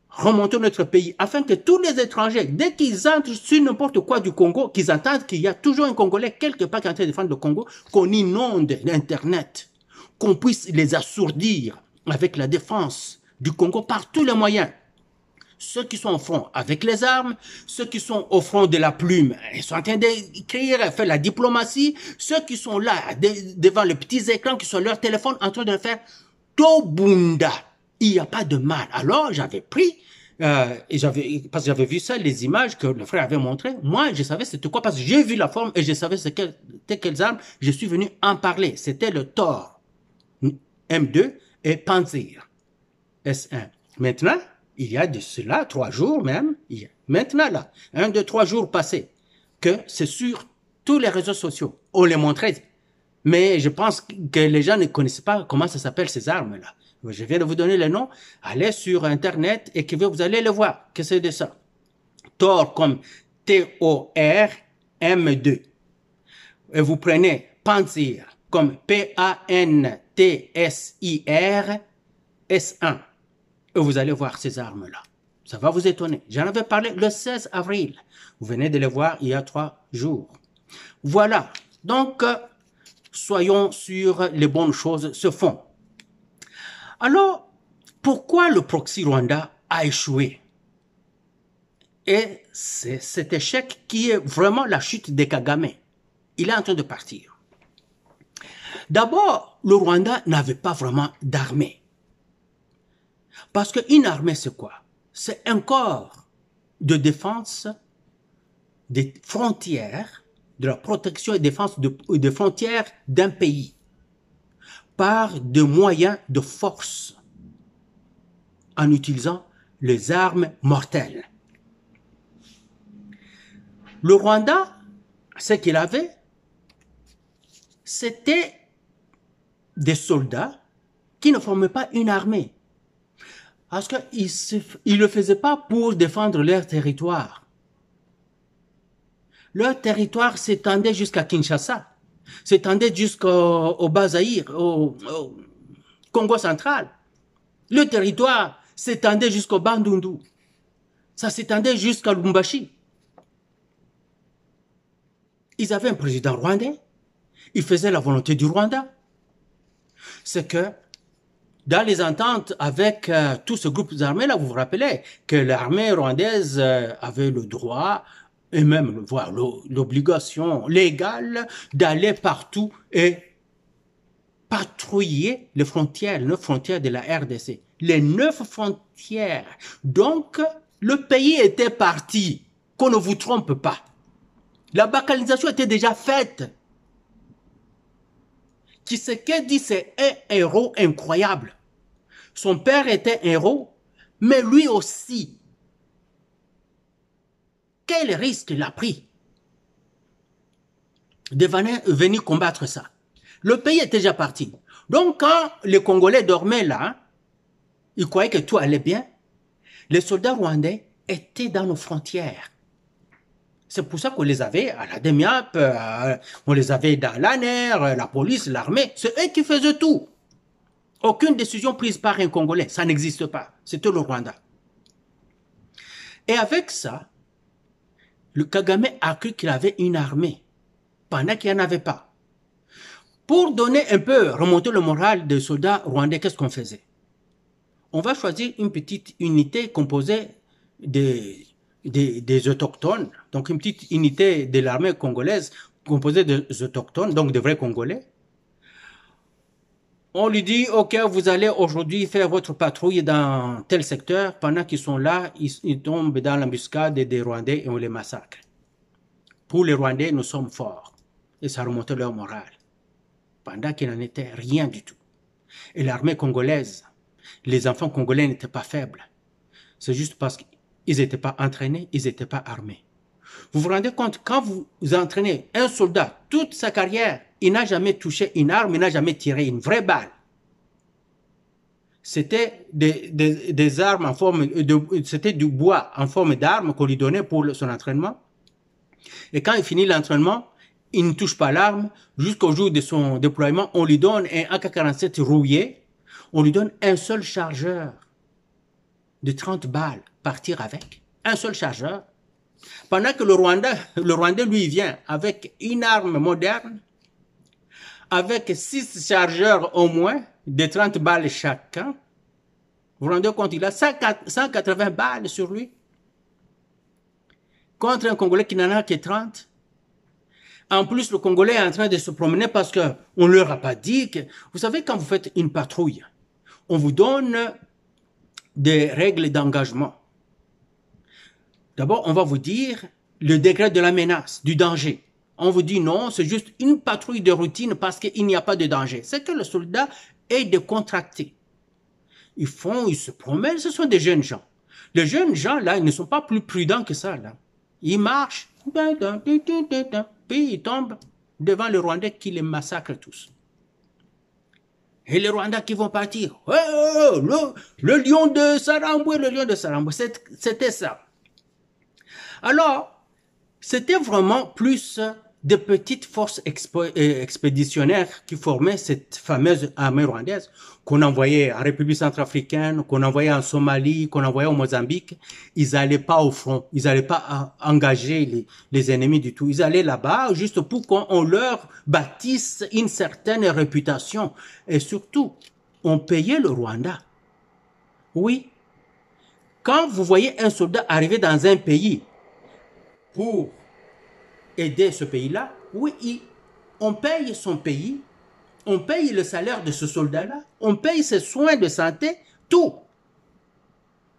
remonter notre pays, afin que tous les étrangers, dès qu'ils entrent sur n'importe quoi du Congo, qu'ils entendent qu'il y a toujours un Congolais quelque part qui est en train de défendre le Congo, qu'on inonde l'Internet, qu'on puisse les assourdir avec la défense du Congo par tous les moyens. Ceux qui sont au front avec les armes, ceux qui sont au front de la plume, ils sont en train d'écrire, faire la diplomatie, ceux qui sont là devant les petits écrans, qui sont leur téléphone en train de faire Tobunda. Il n'y a pas de mal. Alors, j'avais pris, parce que j'avais vu ça, les images que le frère avait montrées. Moi, je savais c'était quoi, parce que j'ai vu la forme et je savais c'était quelles armes. Je suis venu en parler. C'était le Thor M2 et Panzer S1. Maintenant, il y a de cela 3 jours même, maintenant là, 1, 2, 3 jours passés, que c'est sur tous les réseaux sociaux. On les montrait. Mais je pense que les gens ne connaissent pas comment ça s'appelle ces armes-là. Je viens de vous donner le nom. Allez sur Internet et que vous allez le voir. Que c'est de ça? Thor comme T-O-R M2. Et vous prenez Panzer comme P-A-N-T-S-I-R S1. Et vous allez voir ces armes-là. Ça va vous étonner. J'en avais parlé le 16 avril. Vous venez de les voir il y a 3 jours. Voilà. Donc, soyons sûrs, les bonnes choses se font. Alors, pourquoi le proxy Rwanda a échoué? Et c'est cet échec qui est vraiment la chute de Kagame. Il est en train de partir. D'abord, le Rwanda n'avait pas vraiment d'armée. Parce qu'une armée, c'est quoi? C'est un corps de défense des frontières, de la protection et défense des frontières d'un pays par des moyens de force en utilisant les armes mortelles. Le Rwanda, ce qu'il avait, c'était des soldats qui ne formaient pas une armée. Parce qu'ils ne le faisaient pas pour défendre leur territoire. Leur territoire s'étendait jusqu'à Kinshasa, s'étendait jusqu'au Bas-Zaïre, au Congo central. Le territoire s'étendait jusqu'au Bandundu. Ça s'étendait jusqu'à Lubumbashi. Ils avaient un président rwandais. Ils faisaient la volonté du Rwanda. C'est que dans les ententes avec tous ces groupes armés là, vous vous rappelez que l'armée rwandaise avait le droit et même voire l'obligation légale d'aller partout et patrouiller les 9 frontières de la RDC. Les 9 frontières. Donc, le pays était parti. Qu'on ne vous trompe pas. La balkanisation était déjà faite. Tshisekedi, c'est un héros incroyable. Son père était un héros, mais lui aussi. Quel risque il a pris de venir combattre ça? Le pays était déjà parti. Donc, quand les Congolais dormaient là, ils croyaient que tout allait bien. Les soldats rwandais étaient dans nos frontières. C'est pour ça qu'on les avait à la DEMIAP, on les avait dans l'ANER, la police, l'armée. C'est eux qui faisaient tout. Aucune décision prise par un Congolais, ça n'existe pas. C'était le Rwanda. Et avec ça, le Kagame a cru qu'il avait une armée, pendant qu'il n'y en avait pas. Pour donner un peu, remonter le moral des soldats rwandais, qu'est-ce qu'on faisait? On va choisir une petite unité composée des autochtones, donc une petite unité de l'armée congolaise composée des autochtones, donc de vrais Congolais. On lui dit, ok, vous allez aujourd'hui faire votre patrouille dans tel secteur. Pendant qu'ils sont là, ils tombent dans l'embuscade des Rwandais et on les massacre. Pour les Rwandais, nous sommes forts. Et ça remontait leur morale. Pendant qu'il n'en était rien du tout. Et l'armée congolaise, les enfants congolais n'étaient pas faibles. C'est juste parce qu'ils n'étaient pas entraînés, ils n'étaient pas armés. Vous vous rendez compte, quand vous entraînez un soldat, toute sa carrière, il n'a jamais touché une arme, il n'a jamais tiré une vraie balle. C'était des armes en forme c'était du bois en forme d'arme qu'on lui donnait pour son entraînement. Et quand il finit l'entraînement, il ne touche pas l'arme. Jusqu'au jour de son déploiement, on lui donne un AK-47 rouillé. On lui donne un seul chargeur de 30 balles, partir avec. Un seul chargeur. Pendant que le Rwandais, lui, vient avec une arme moderne, avec 6 chargeurs au moins, de 30 balles chacun. Vous vous rendez compte, il a 180 balles sur lui. Contre un Congolais qui n'en a que 30. En plus, le Congolais est en train de se promener parce qu'on ne leur a pas dit que... Vous savez, quand vous faites une patrouille, on vous donne des règles d'engagement. D'abord, on va vous dire le degré de la menace, du danger. On vous dit non, c'est juste une patrouille de routine parce qu'il n'y a pas de danger. C'est que le soldat est décontracté. Ils se promènent, ce sont des jeunes gens. Les jeunes gens, là, ils ne sont pas plus prudents que ça, là. Ils marchent, puis ils tombent devant les Rwandais qui les massacrent tous. Et les Rwandais qui vont partir. Oh, le lion de Saramboué, le lion de Saramboué, c'était ça. Alors, c'était vraiment plus de petites forces expéditionnaires qui formaient cette fameuse armée rwandaise qu'on envoyait en République centrafricaine, qu'on envoyait en Somalie, qu'on envoyait au Mozambique. Ils n'allaient pas au front, ils n'allaient pas engager les ennemis du tout. Ils allaient là-bas juste pour qu'on leur bâtisse une certaine réputation. Et surtout, on payait le Rwanda. Oui. Quand vous voyez un soldat arriver dans un pays pour aider ce pays-là, oui, on paye son pays, on paye le salaire de ce soldat-là, on paye ses soins de santé, tout.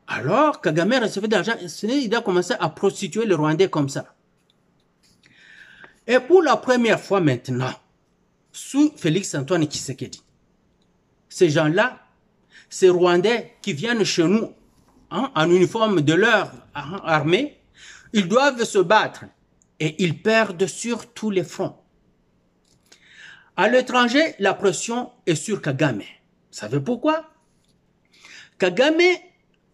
Alors, Kagame recevait de l'argent, il a commencé à prostituer le Rwandais comme ça. Et pour la première fois maintenant, sous Félix-Antoine Tshisekedi, ces gens-là, ces Rwandais qui viennent chez nous en uniforme de leur armée, ils doivent se battre. Et ils perdent sur tous les fronts. À l'étranger, la pression est sur Kagame. Vous savez pourquoi? Kagame,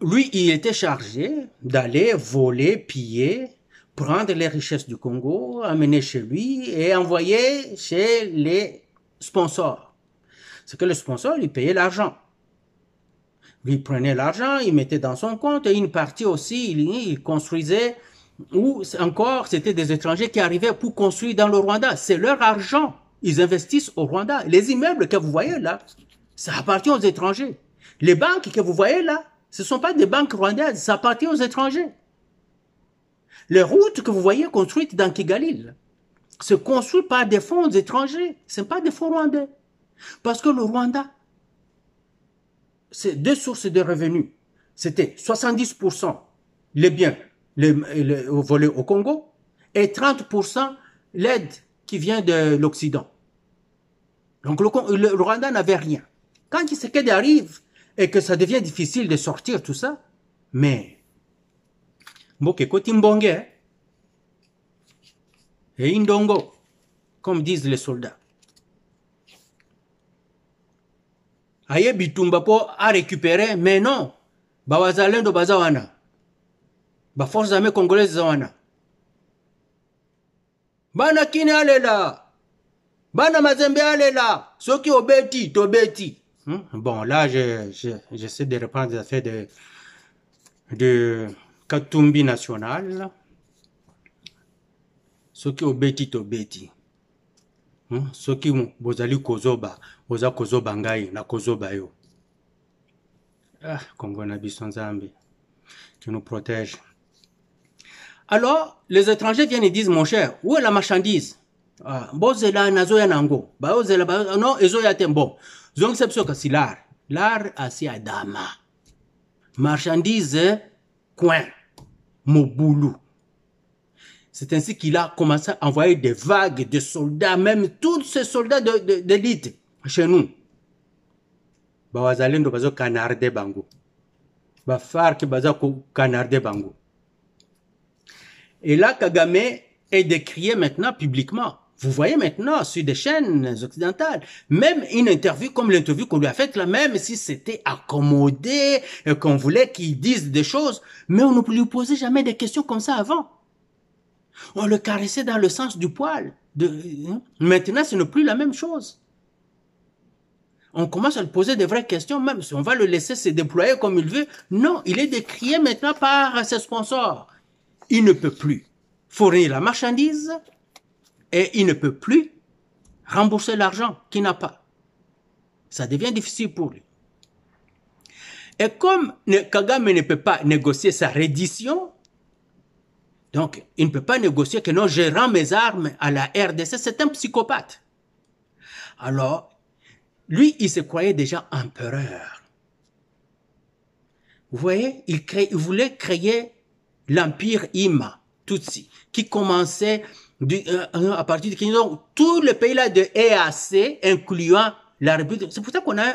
lui, il était chargé d'aller voler, piller, prendre les richesses du Congo, amener chez lui et envoyer chez les sponsors. C'est que le sponsor, il payait l'argent. Lui prenait l'argent, il mettait dans son compte et une partie aussi, il construisait. Ou encore, c'était des étrangers qui arrivaient pour construire dans le Rwanda. C'est leur argent. Ils investissent au Rwanda. Les immeubles que vous voyez là, ça appartient aux étrangers. Les banques que vous voyez là, ce ne sont pas des banques rwandaises, ça appartient aux étrangers. Les routes que vous voyez construites dans Kigali, se construisent par des fonds étrangers, ce ne sont pas des fonds rwandais. Parce que le Rwanda, c'est deux sources de revenus. C'était 70% les biens volés au Congo et 30% l'aide qui vient de l'Occident. Donc le Rwanda n'avait rien. Quand Tshisekedi arrive et que ça devient difficile de sortir tout ça, mais Mboke Kotimbonge et Indongo, comme disent les soldats. Aye Bitumba po a récupéré, mais non. Bawazalendo bazawana. Ba force armée congolaise zawana. Bana kini alela. Bana mazembe alela. Soki obeti, tobeti. Bon, là, j'essaie de reprendre les affaires de Katumbi national. Soki obeti, tobeti. Soki bozali kozoba, boza kozoba ngai, na kozoba yo. Ah, Congo na biso nzambe, qui nous protège. Alors, les étrangers viennent et disent, mon cher, où est la marchandise? Bozela nazoya nango. Bozela, non, ezoya tembo. Zong sepso kasi l'art asi adama. Marchandise, coin, moboulou. C'est ainsi qu'il a commencé à envoyer des vagues de soldats, même tous ces soldats d'élite chez nous. Bawazalendo bazo canarde bango. Bafark bazo canarde bango. Et là, Kagame est décrié maintenant publiquement. Vous voyez maintenant sur des chaînes occidentales, même une interview comme l'interview qu'on lui a faite là, même si c'était accommodé, qu'on voulait qu'il dise des choses, mais on ne lui posait jamais des questions comme ça avant. On le caressait dans le sens du poil. Maintenant, ce n'est plus la même chose. On commence à lui poser des vraies questions, même si on va le laisser se déployer comme il veut. Non, il est décrié maintenant par ses sponsors. Il ne peut plus fournir la marchandise et il ne peut plus rembourser l'argent qu'il n'a pas. Ça devient difficile pour lui. Et comme Kagame ne peut pas négocier sa reddition, donc il ne peut pas négocier que non, je rends mes armes à la RDC, c'est un psychopathe. Alors, lui, il se croyait déjà empereur. Vous voyez, il voulait créer l'empire Ima, Tutsi, qui commençait à partir de Kingdom, tous les pays là de EAC, incluant la République. C'est pour ça qu'on a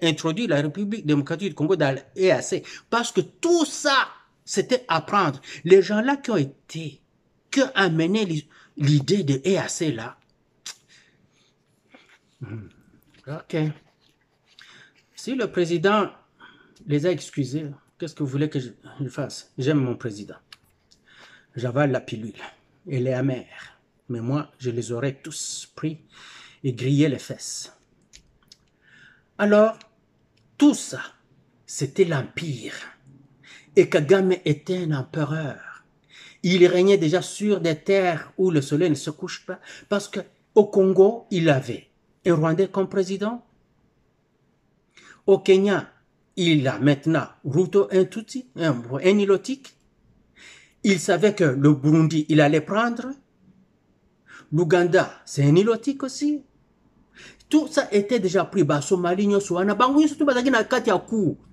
introduit la République démocratique du Congo dans l'EAC, parce que tout ça, c'était à prendre. Les gens là qui ont amené l'idée de EAC là. Ok. Si le président les a excusés, qu'est-ce que vous voulez que je fasse? J'aime mon président. J'avale la pilule. Elle est amère. Mais moi, je les aurais tous pris et grillé les fesses. Alors, tout ça, c'était l'empire. Et Kagame était un empereur. Il régnait déjà sur des terres où le soleil ne se couche pas. Parce qu'au Congo, il avait un Rwandais comme président. Au Kenya, il a maintenant Ruto un Tutsi, un Nilotique. Il savait que le Burundi, il allait prendre. L'Ouganda, c'est un Nilotique aussi. Tout ça était déjà pris. Somalie,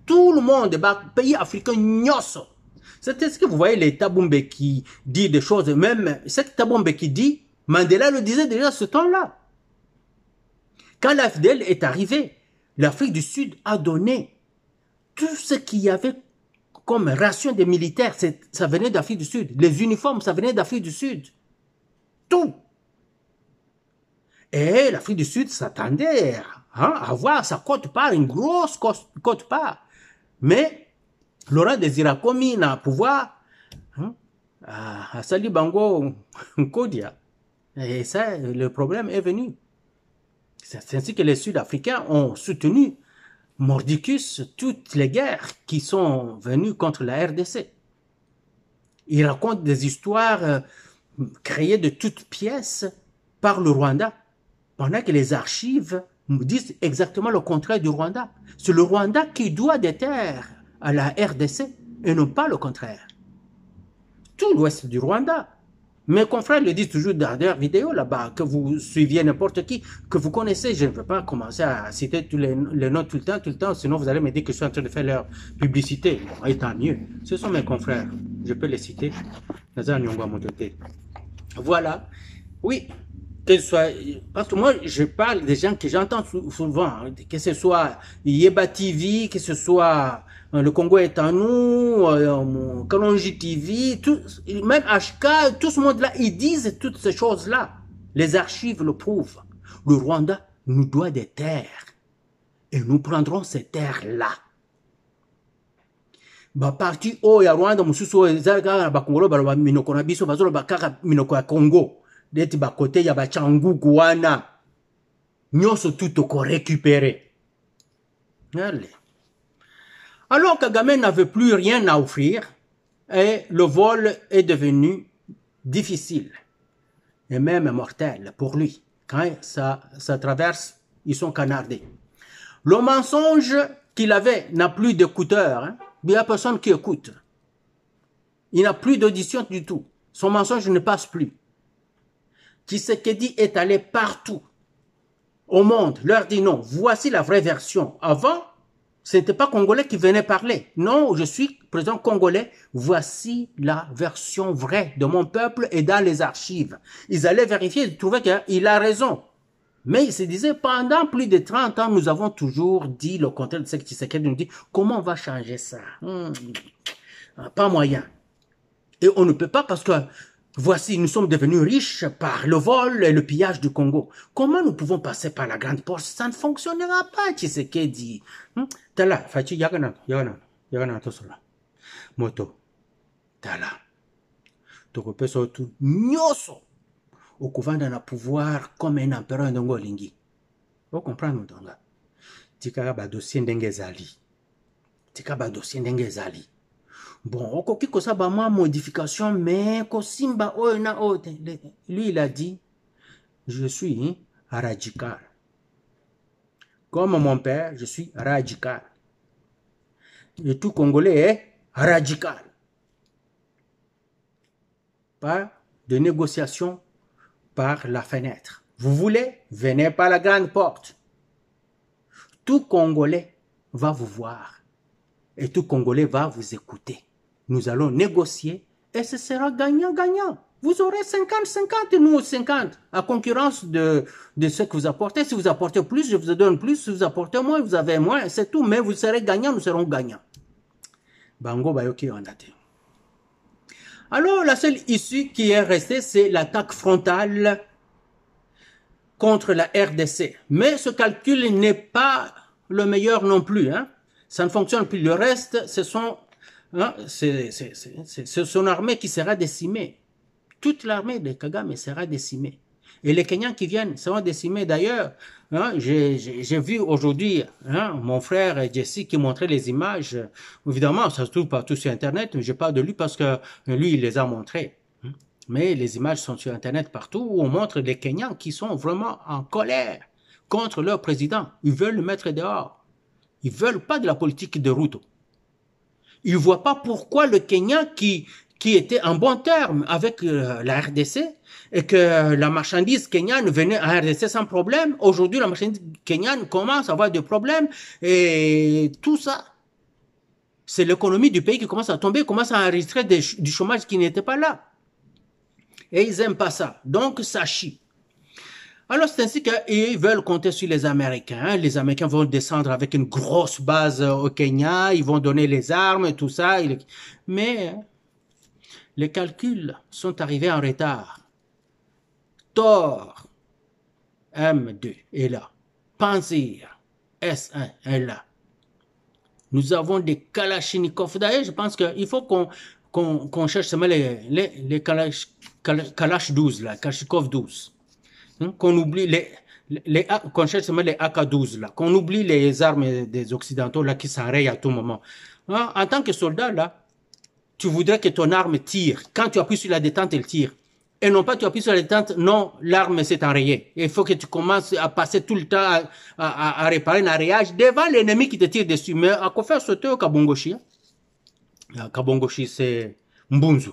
tout le monde, pays africain, c'est ce que vous voyez, les Tabombe qui dit des choses. Même cette Tabombe qui dit, Mandela le disait déjà ce temps-là. Quand la FDL est arrivée, l'Afrique du Sud a donné tout ce qu'il y avait comme ration des militaires, ça venait d'Afrique du Sud. Les uniformes, ça venait d'Afrique du Sud. Tout. Et l'Afrique du Sud s'attendait à avoir sa quote-part, une grosse quote-part. Mais Laurent Désiré Komi n'a pouvoir à Sali Bango Nkodia. Et ça, le problème est venu. C'est ainsi que les Sud-Africains ont soutenu Mordicus toutes les guerres qui sont venues contre la RDC. Ils racontent des histoires créées de toutes pièces par le Rwanda, pendant que les archives disent exactement le contraire du Rwanda. C'est le Rwanda qui doit des terres à la RDC et non pas le contraire. Tout l'ouest du Rwanda. Mes confrères le disent toujours dans leurs vidéos là-bas, que vous suiviez n'importe qui, que vous connaissez. Je ne veux pas commencer à citer tous les noms tout le temps, sinon vous allez me dire que je suis en train de faire leur publicité. Bon, et tant mieux. Ce sont mes confrères. Je peux les citer. Voilà. Oui. Que ce soit, parce que moi, je parle des gens que j'entends souvent, hein, que ce soit Yeba TV, que ce soit le Congo est à nous, Kalonji TV, tout, même HK, tout ce monde-là, ils disent toutes ces choses-là. Les archives le prouvent. Le Rwanda nous doit des terres. Et nous prendrons ces terres-là. Ba parti o ya Rwanda mususu ezaka ba Congo ba minoko na biso bazolo ba kaka minoko ya Congo. Deti ba côté ya ba changuku wana. Nyonso tout ko récupérer. Allez. Alors Kagame n'avait plus rien à offrir et le vol est devenu difficile et même mortel pour lui. Quand ça traverse, ils sont canardés. Le mensonge qu'il avait n'a plus d'écouteurs. Hein? Il n'y a personne qui écoute. Il n'a plus d'audition du tout. Son mensonge ne passe plus. Tshisekedi est allé partout au monde, leur dit non, voici la vraie version. Avant, ce n'était pas Congolais qui venaient parler. Non, je suis président congolais, voici la version vraie de mon peuple et dans les archives. Ils allaient vérifier, ils trouvaient qu'il a raison. Mais ils se disaient, pendant plus de 30 ans, nous avons toujours dit le contraire de ce que Tshisekedi nous dit. Comment on va changer ça? Pas moyen. Et on ne peut pas parce que, voici, nous sommes devenus riches par le vol et le pillage du Congo. Comment nous pouvons passer par la grande porte? Ça ne fonctionnera pas, Tshisekedi. Tala, Fachi, Yagana, Tosola. Moto, Tala. Tokopé surtout, Nyoso. Au couvent dans le pouvoir comme un empereur ndongo lingi. Vous comprenez ndonga? Tika ba dossier ndenge zali. Tika ba dossier ndenge zali. Bon, okoki ko sa ba ma modification mais ko simba o na o. Lui il a dit je suis radical. Comme mon père, je suis radical. Et tout Congolais est radical. Pas de négociation par la fenêtre. Vous voulez? Venez par la grande porte. Tout Congolais va vous voir. Et tout Congolais va vous écouter. Nous allons négocier et ce sera gagnant-gagnant. Vous aurez 50-50 et nous 50. À concurrence de ce que vous apportez. Si vous apportez plus, je vous donne plus. Si vous apportez moins, vous avez moins. C'est tout. Mais vous serez gagnant, nous serons gagnants. Bango Bayoki Ondate. Alors, la seule issue qui est restée, c'est l'attaque frontale contre la RDC. Mais ce calcul n'est pas le meilleur non plus. Hein. Ça ne fonctionne plus. Le reste, c'est son armée qui sera décimée. Toute l'armée de Kagame sera décimée. Et les Kenyans qui viennent seront décimés. D'ailleurs, hein, j'ai vu aujourd'hui mon frère Jesse qui montrait les images. Évidemment, ça se trouve partout sur Internet, mais je parle de lui parce que lui, il les a montrées. Mais les images sont sur Internet partout où on montre les Kenyans qui sont vraiment en colère contre leur président. Ils veulent le mettre dehors. Ils veulent pas de la politique de Ruto. Ils ne voient pas pourquoi le Kenya qui était en bon terme avec la RDC et que la marchandise kenyane venait à RDC sans problème. Aujourd'hui, la marchandise kenyane commence à avoir des problèmes et tout ça. C'est l'économie du pays qui commence à tomber, commence à enregistrer du chômage qui n'était pas là. Et ils n'aiment pas ça. Donc, ça chie. Alors, c'est ainsi qu'ils veulent compter sur les Américains. Les Américains vont descendre avec une grosse base au Kenya. Ils vont donner les armes et tout ça. Mais les calculs sont arrivés en retard. Thor M2 est là. Panzer S1 est là. Nous avons des Kalachnikov. D'ailleurs, je pense qu'il faut qu'on cherche seulement les Kalash 12, là, Kalachnikov 12. Qu'on oublie qu'on cherche seulement les AK-12, là. Qu'on oublie les armes des Occidentaux, là, qui s'arrêtent à tout moment. En tant que soldat, là, tu voudrais que ton arme tire. Quand tu appuies sur la détente, elle tire. Et non pas tu appuies sur la détente, non, l'arme s'est enrayée. Il faut que tu commences à passer tout le temps à réparer un enrayage devant l'ennemi qui te tire dessus. Mais à quoi faire sauter au Kabongoshi? Kabongoshi, c'est Mbunzu.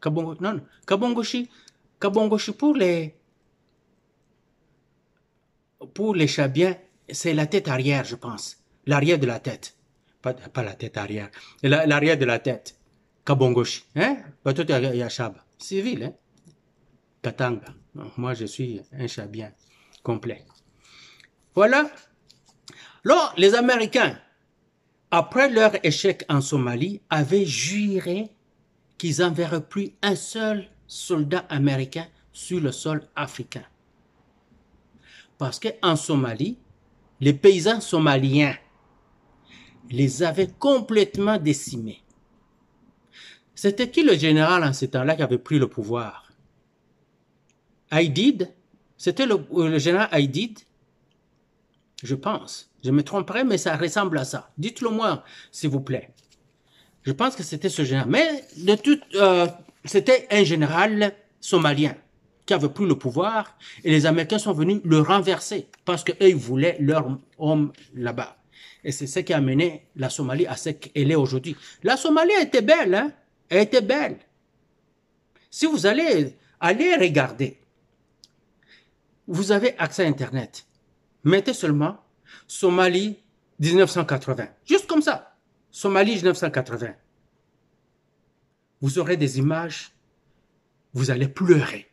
Non, non. Kabongoshi pour les Chabiens, c'est la tête arrière, je pense. L'arrière de la tête. Pas la tête arrière. L'arrière de la tête. Kabongoshi. Hein? Toi, il y a Chab. Civil, hein? Katanga. Moi, je suis un Chabien complet. Voilà. Alors, les Américains, après leur échec en Somalie, avaient juré qu'ils n'enverraient plus un seul soldat américain sur le sol africain. Parce qu'en Somalie, les paysans somaliens les avaient complètement décimés. C'était qui le général en ce temps-là qui avait pris le pouvoir? Aïdid? C'était le général Aïdid? Je pense. Je me tromperai, mais ça ressemble à ça. Dites-le moi, s'il vous plaît. Je pense que c'était ce général. Mais c'était un général somalien qui avait pris le pouvoir et les Américains sont venus le renverser parce qu'eux, ils voulaient leur homme là-bas. Et c'est ce qui a mené la Somalie à ce qu'elle est aujourd'hui. La Somalie était belle, hein? Elle était belle. Si vous allez regarder, vous avez accès à Internet. Mettez seulement Somalie 1980. Juste comme ça. Somalie 1980. Vous aurez des images, vous allez pleurer.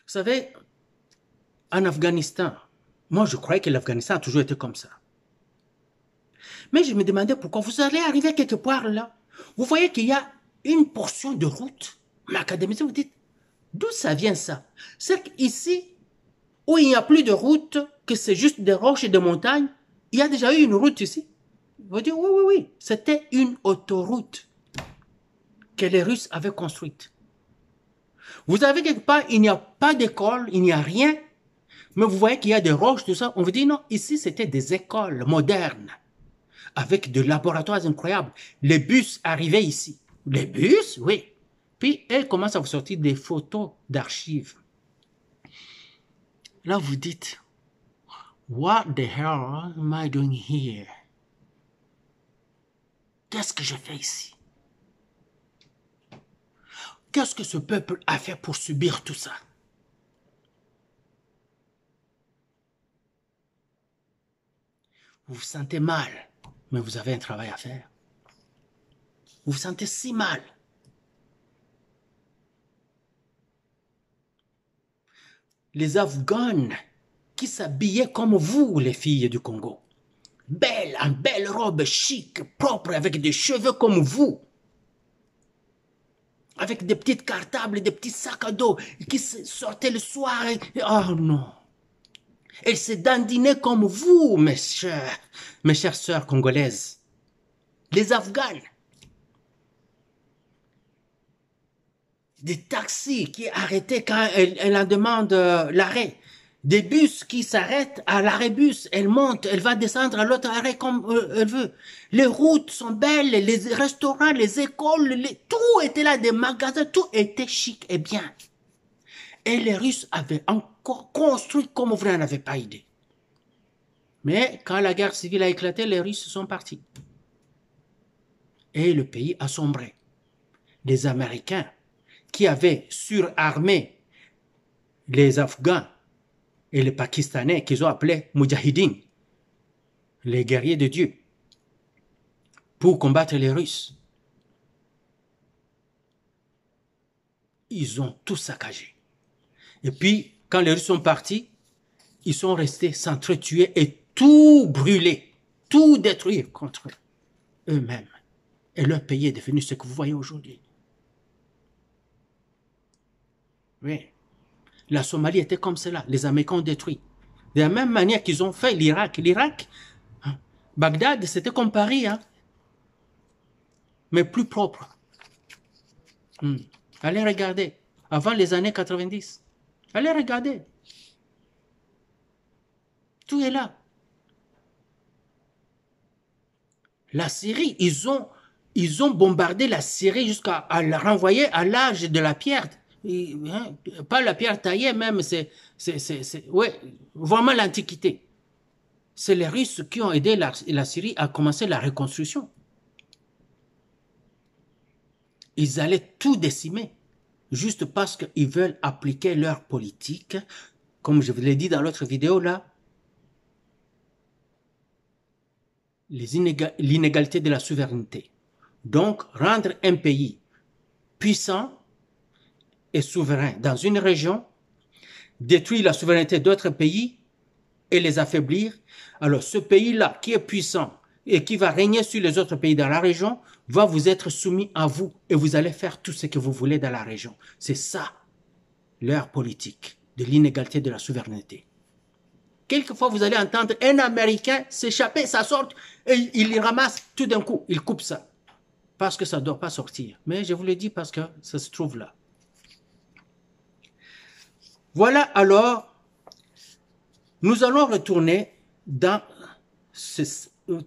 Vous savez, en Afghanistan, moi je croyais que l'Afghanistan a toujours été comme ça. Mais je me demandais pourquoi vous allez arriver quelque part là. Vous voyez qu'il y a une portion de route. M'académicien, vous dites, d'où ça vient ça? C'est qu'ici, où il n'y a plus de route, que c'est juste des roches et des montagnes, il y a déjà eu une route ici. Vous dites, oui, oui, oui. C'était une autoroute que les Russes avaient construite. Vous avez quelque part, il n'y a pas d'école, il n'y a rien, mais vous voyez qu'il y a des roches, tout ça. On vous dit non, ici c'était des écoles modernes, avec des laboratoires incroyables. Les bus arrivaient ici. Les bus, oui. Puis elles commencent à vous sortir des photos d'archives. Là, vous dites, what the hell am I doing here? Qu'est-ce que je fais ici? Qu'est-ce que ce peuple a fait pour subir tout ça? Vous vous sentez mal, mais vous avez un travail à faire. Vous vous sentez si mal. Les Afghanes qui s'habillaient comme vous, les filles du Congo. Belles, en belles robes chic, propres, avec des cheveux comme vous. Avec des petites cartables, des petits sacs à dos, qui sortaient le soir. Oh non. Elles se dandinaient comme vous, mes chères sœurs congolaises. Les Afghanes. Des taxis qui arrêtaient quand elle en demande l'arrêt. Des bus qui s'arrêtent à l'arrêt bus. Elle monte, elle va descendre à l'autre arrêt comme elle veut. Les routes sont belles, les restaurants, les écoles, tout était là, des magasins, tout était chic et bien. Et les Russes avaient encore construit comme vous n'en avez pas idée. Mais quand la guerre civile a éclaté, les Russes sont partis. Et le pays a sombré. Les Américains qui avaient surarmé les Afghans et les Pakistanais qu'ils ont appelés Moudjahidines, les guerriers de Dieu, pour combattre les Russes. Ils ont tout saccagé. Et puis, quand les Russes sont partis, ils sont restés s'entretuer et tout brûler, tout détruire contre eux-mêmes. Et leur pays est devenu ce que vous voyez aujourd'hui. Oui. La Somalie était comme cela. Les Américains ont détruit. De la même manière qu'ils ont fait l'Irak. L'Irak, Bagdad, c'était comme Paris, hein, mais plus propre. Allez regarder. Avant les années 90. Allez regarder. Tout est là. La Syrie, ils ont Ils ont bombardé la Syrie jusqu'à la renvoyer à l'âge de la pierre. Hein, pas la pierre taillée même, c'est ouais, vraiment l'Antiquité. C'est les Russes qui ont aidé la Syrie à commencer la reconstruction. Ils allaient tout décimer, juste parce qu'ils veulent appliquer leur politique, comme je vous l'ai dit dans l'autre vidéo là, l'inégalité de la souveraineté. Donc, rendre un pays puissant et souverain dans une région, détruire la souveraineté d'autres pays et les affaiblir. Alors, ce pays-là qui est puissant et qui va régner sur les autres pays dans la région, va vous être soumis à vous et vous allez faire tout ce que vous voulez dans la région. C'est ça, leur politique de l'inégalité de la souveraineté. Quelquefois, vous allez entendre un Américain s'échapper, ça sort, et il ramasse tout d'un coup, il coupe ça. Parce que ça ne doit pas sortir. Mais je vous le dis parce que ça se trouve là. Voilà alors, nous allons retourner dans...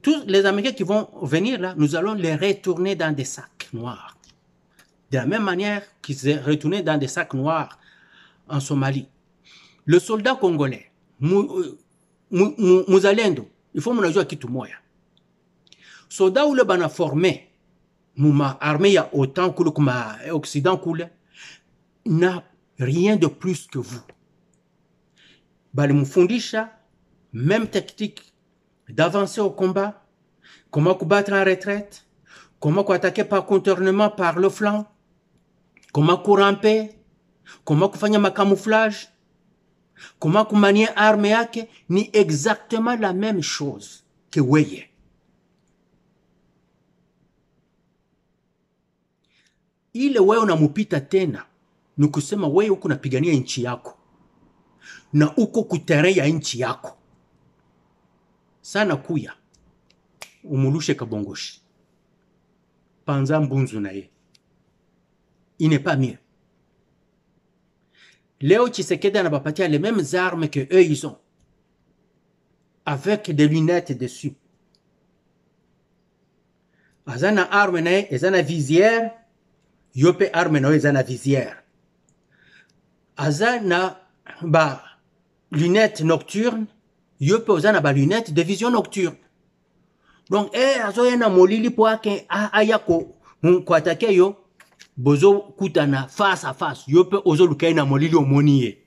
tous les Américains qui vont venir là, nous allons les retourner dans des sacs noirs. De la même manière qu'ils sont retournés dans des sacs noirs en Somalie. Le soldat congolais, Muzalendo, il faut me jouer kitu moya. Soldat ou le bana formé, mouma armée ya autant que le Occident coule, n'a rien de plus que vous. Bali mufundisha, même tactique d'avancer au combat, comment combattre en retraite, comment attaquer par contournement par le flanc, comment ramper, comment kufanya macamouflage, comment kumania arme yake, ni exactement la même chose que weye. Ile wewe unamupita tena, ni kusema wewe uko unapigania nchi yako na uko kuterea nchi yako. Sana kuya umulushe kabongoshi panza mbunzu na ye. Il n'est pas mieux. Léo Tshisekedi n'a pas les mêmes armes que eux ils ont, avec des lunettes dessus. Azana arme na ye, ezana visière, yope arme na ye, ezana visière. Azana ba lunettes nocturnes, yope ozana ba lunettes de vision nocturne. Donc, azoya na molili po ake ayako ko attaquer yo, bozo kutana face à face, yope ozo lukai na molili omoniye.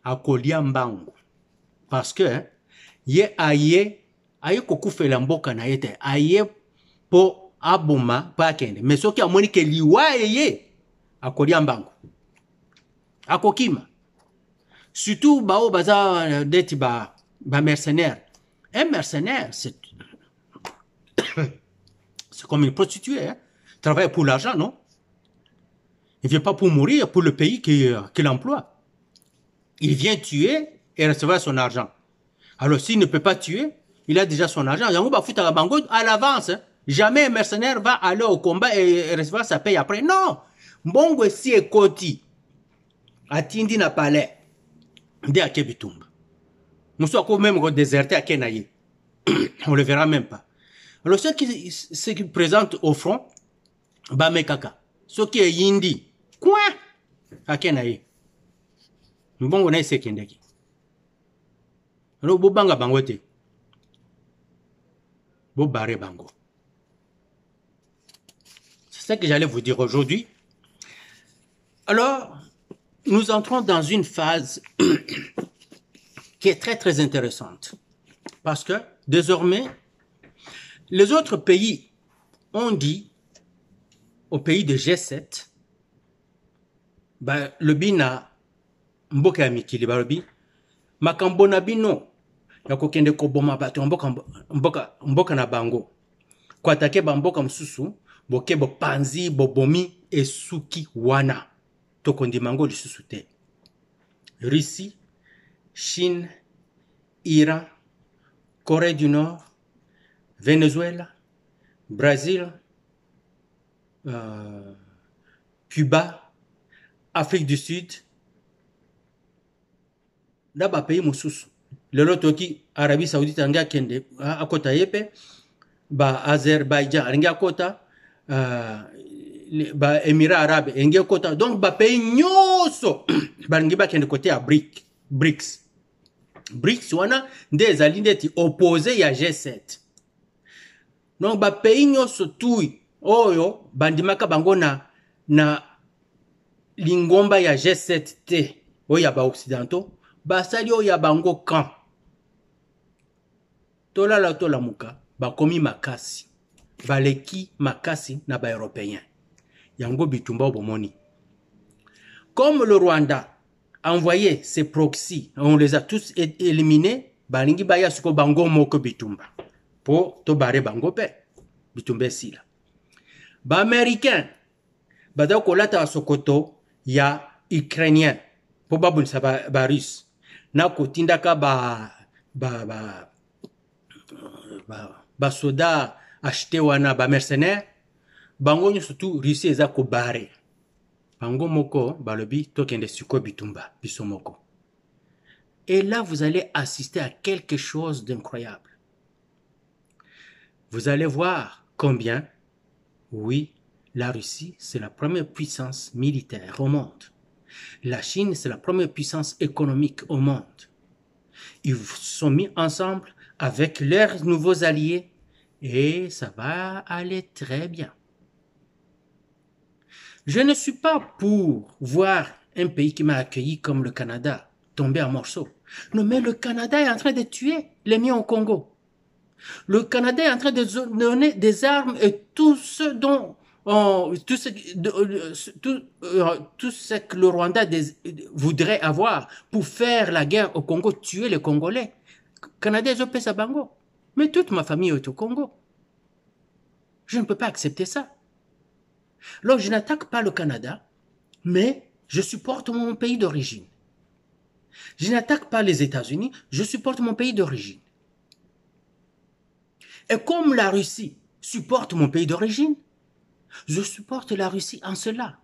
Akolia mbangu. Parce que, ye aye kokufela mboka na yete, aye po aboma pa kende. Mais soki amoni ke liwa ye, akolia mbangu. Akokima. Surtout, bao baza deti ba mercenaire. Un mercenaire, c'est comme une prostituée. Hein? Il travaille pour l'argent, non? Il ne vient pas pour mourir, pour le pays qui l'emploie. Il vient tuer et recevoir son argent. Alors, s'il ne peut pas tuer, il a déjà son argent. À l'avance, hein? Jamais un mercenaire va aller au combat et recevoir sa paye après. Non! Mbongo si ekoti. Atindi na palais. De Akebitumba. Moussouako même déserté à Kenaye. On le verra même pas. Alors ceux qui présentent au front, Bamekaka. Ceux qui est Yindi. Quoi? À Kenaye. Mbongo na ise kendeki. Alors bobanga bangote. Bobare bango. C'est ce que j'allais vous dire aujourd'hui. Alors, nous entrons dans une phase qui est très très intéressante. Parce que, désormais, les autres pays ont dit, au pays de G7, le bina mboka ya mikili barobi, makambo na bino, ya kokende koboma bato mboka na bango. Kwa atake ba mboka msusu, boke bo panzi, bobomi, esuki wana. Tokondi mango lisusu te. Russie, Chine, Iran, Corée du Nord, Venezuela, Brésil, Cuba, Afrique du Sud. Là-bas, pays moussous. Le lotoki, Arabie Saoudite, anga kende, akota yepe, ba Azerbaïdjan ringa kota ba Émirats arabes ringa kota donc ba pays nyoso baringi bakende côté à BRICS BRICS wana nde ezali ndeti opposé ya G7 donc ba pays nyoso tui oyo bandimaka bango na lingomba ya G7 te oyo ya ba occidentaux basali oyo ya bango camp tolala tolamuka bakomi makasi baleki makasi na ba européens yango bitumba bomoni comme le Rwanda a envoyé ses proxys on les a tous éliminés balingi baya suko bango moko bitumba po to bare bango pe bitumba sila ba américain bada kolata sokoto ya ukrainien po babunisa ba russe na kotindaka ba soda acheté wana ba mercenaires bango surtout Russie eza ko bare bango moko balobi tokende suko bitumba bisomoko. Et là vous allez assister à quelque chose d'incroyable. Vous allez voir combien oui, la Russie c'est la première puissance militaire au monde. La Chine c'est la première puissance économique au monde. Ils sont mis ensemble avec leurs nouveaux alliés et ça va aller très bien. Je ne suis pas pour voir un pays qui m'a accueilli comme le Canada tomber en morceaux. Non, mais le Canada est en train de tuer les miens au Congo. Le Canada est en train de donner des armes et tout ce dont tout ce que le Rwanda voudrait avoir pour faire la guerre au Congo, tuer les Congolais. Le Canada, je paie à Bango. Mais toute ma famille est au Congo. Je ne peux pas accepter ça. Alors, je n'attaque pas le Canada, mais je supporte mon pays d'origine. Je n'attaque pas les États-Unis, je supporte mon pays d'origine. Et comme la Russie supporte mon pays d'origine, je supporte la Russie en cela.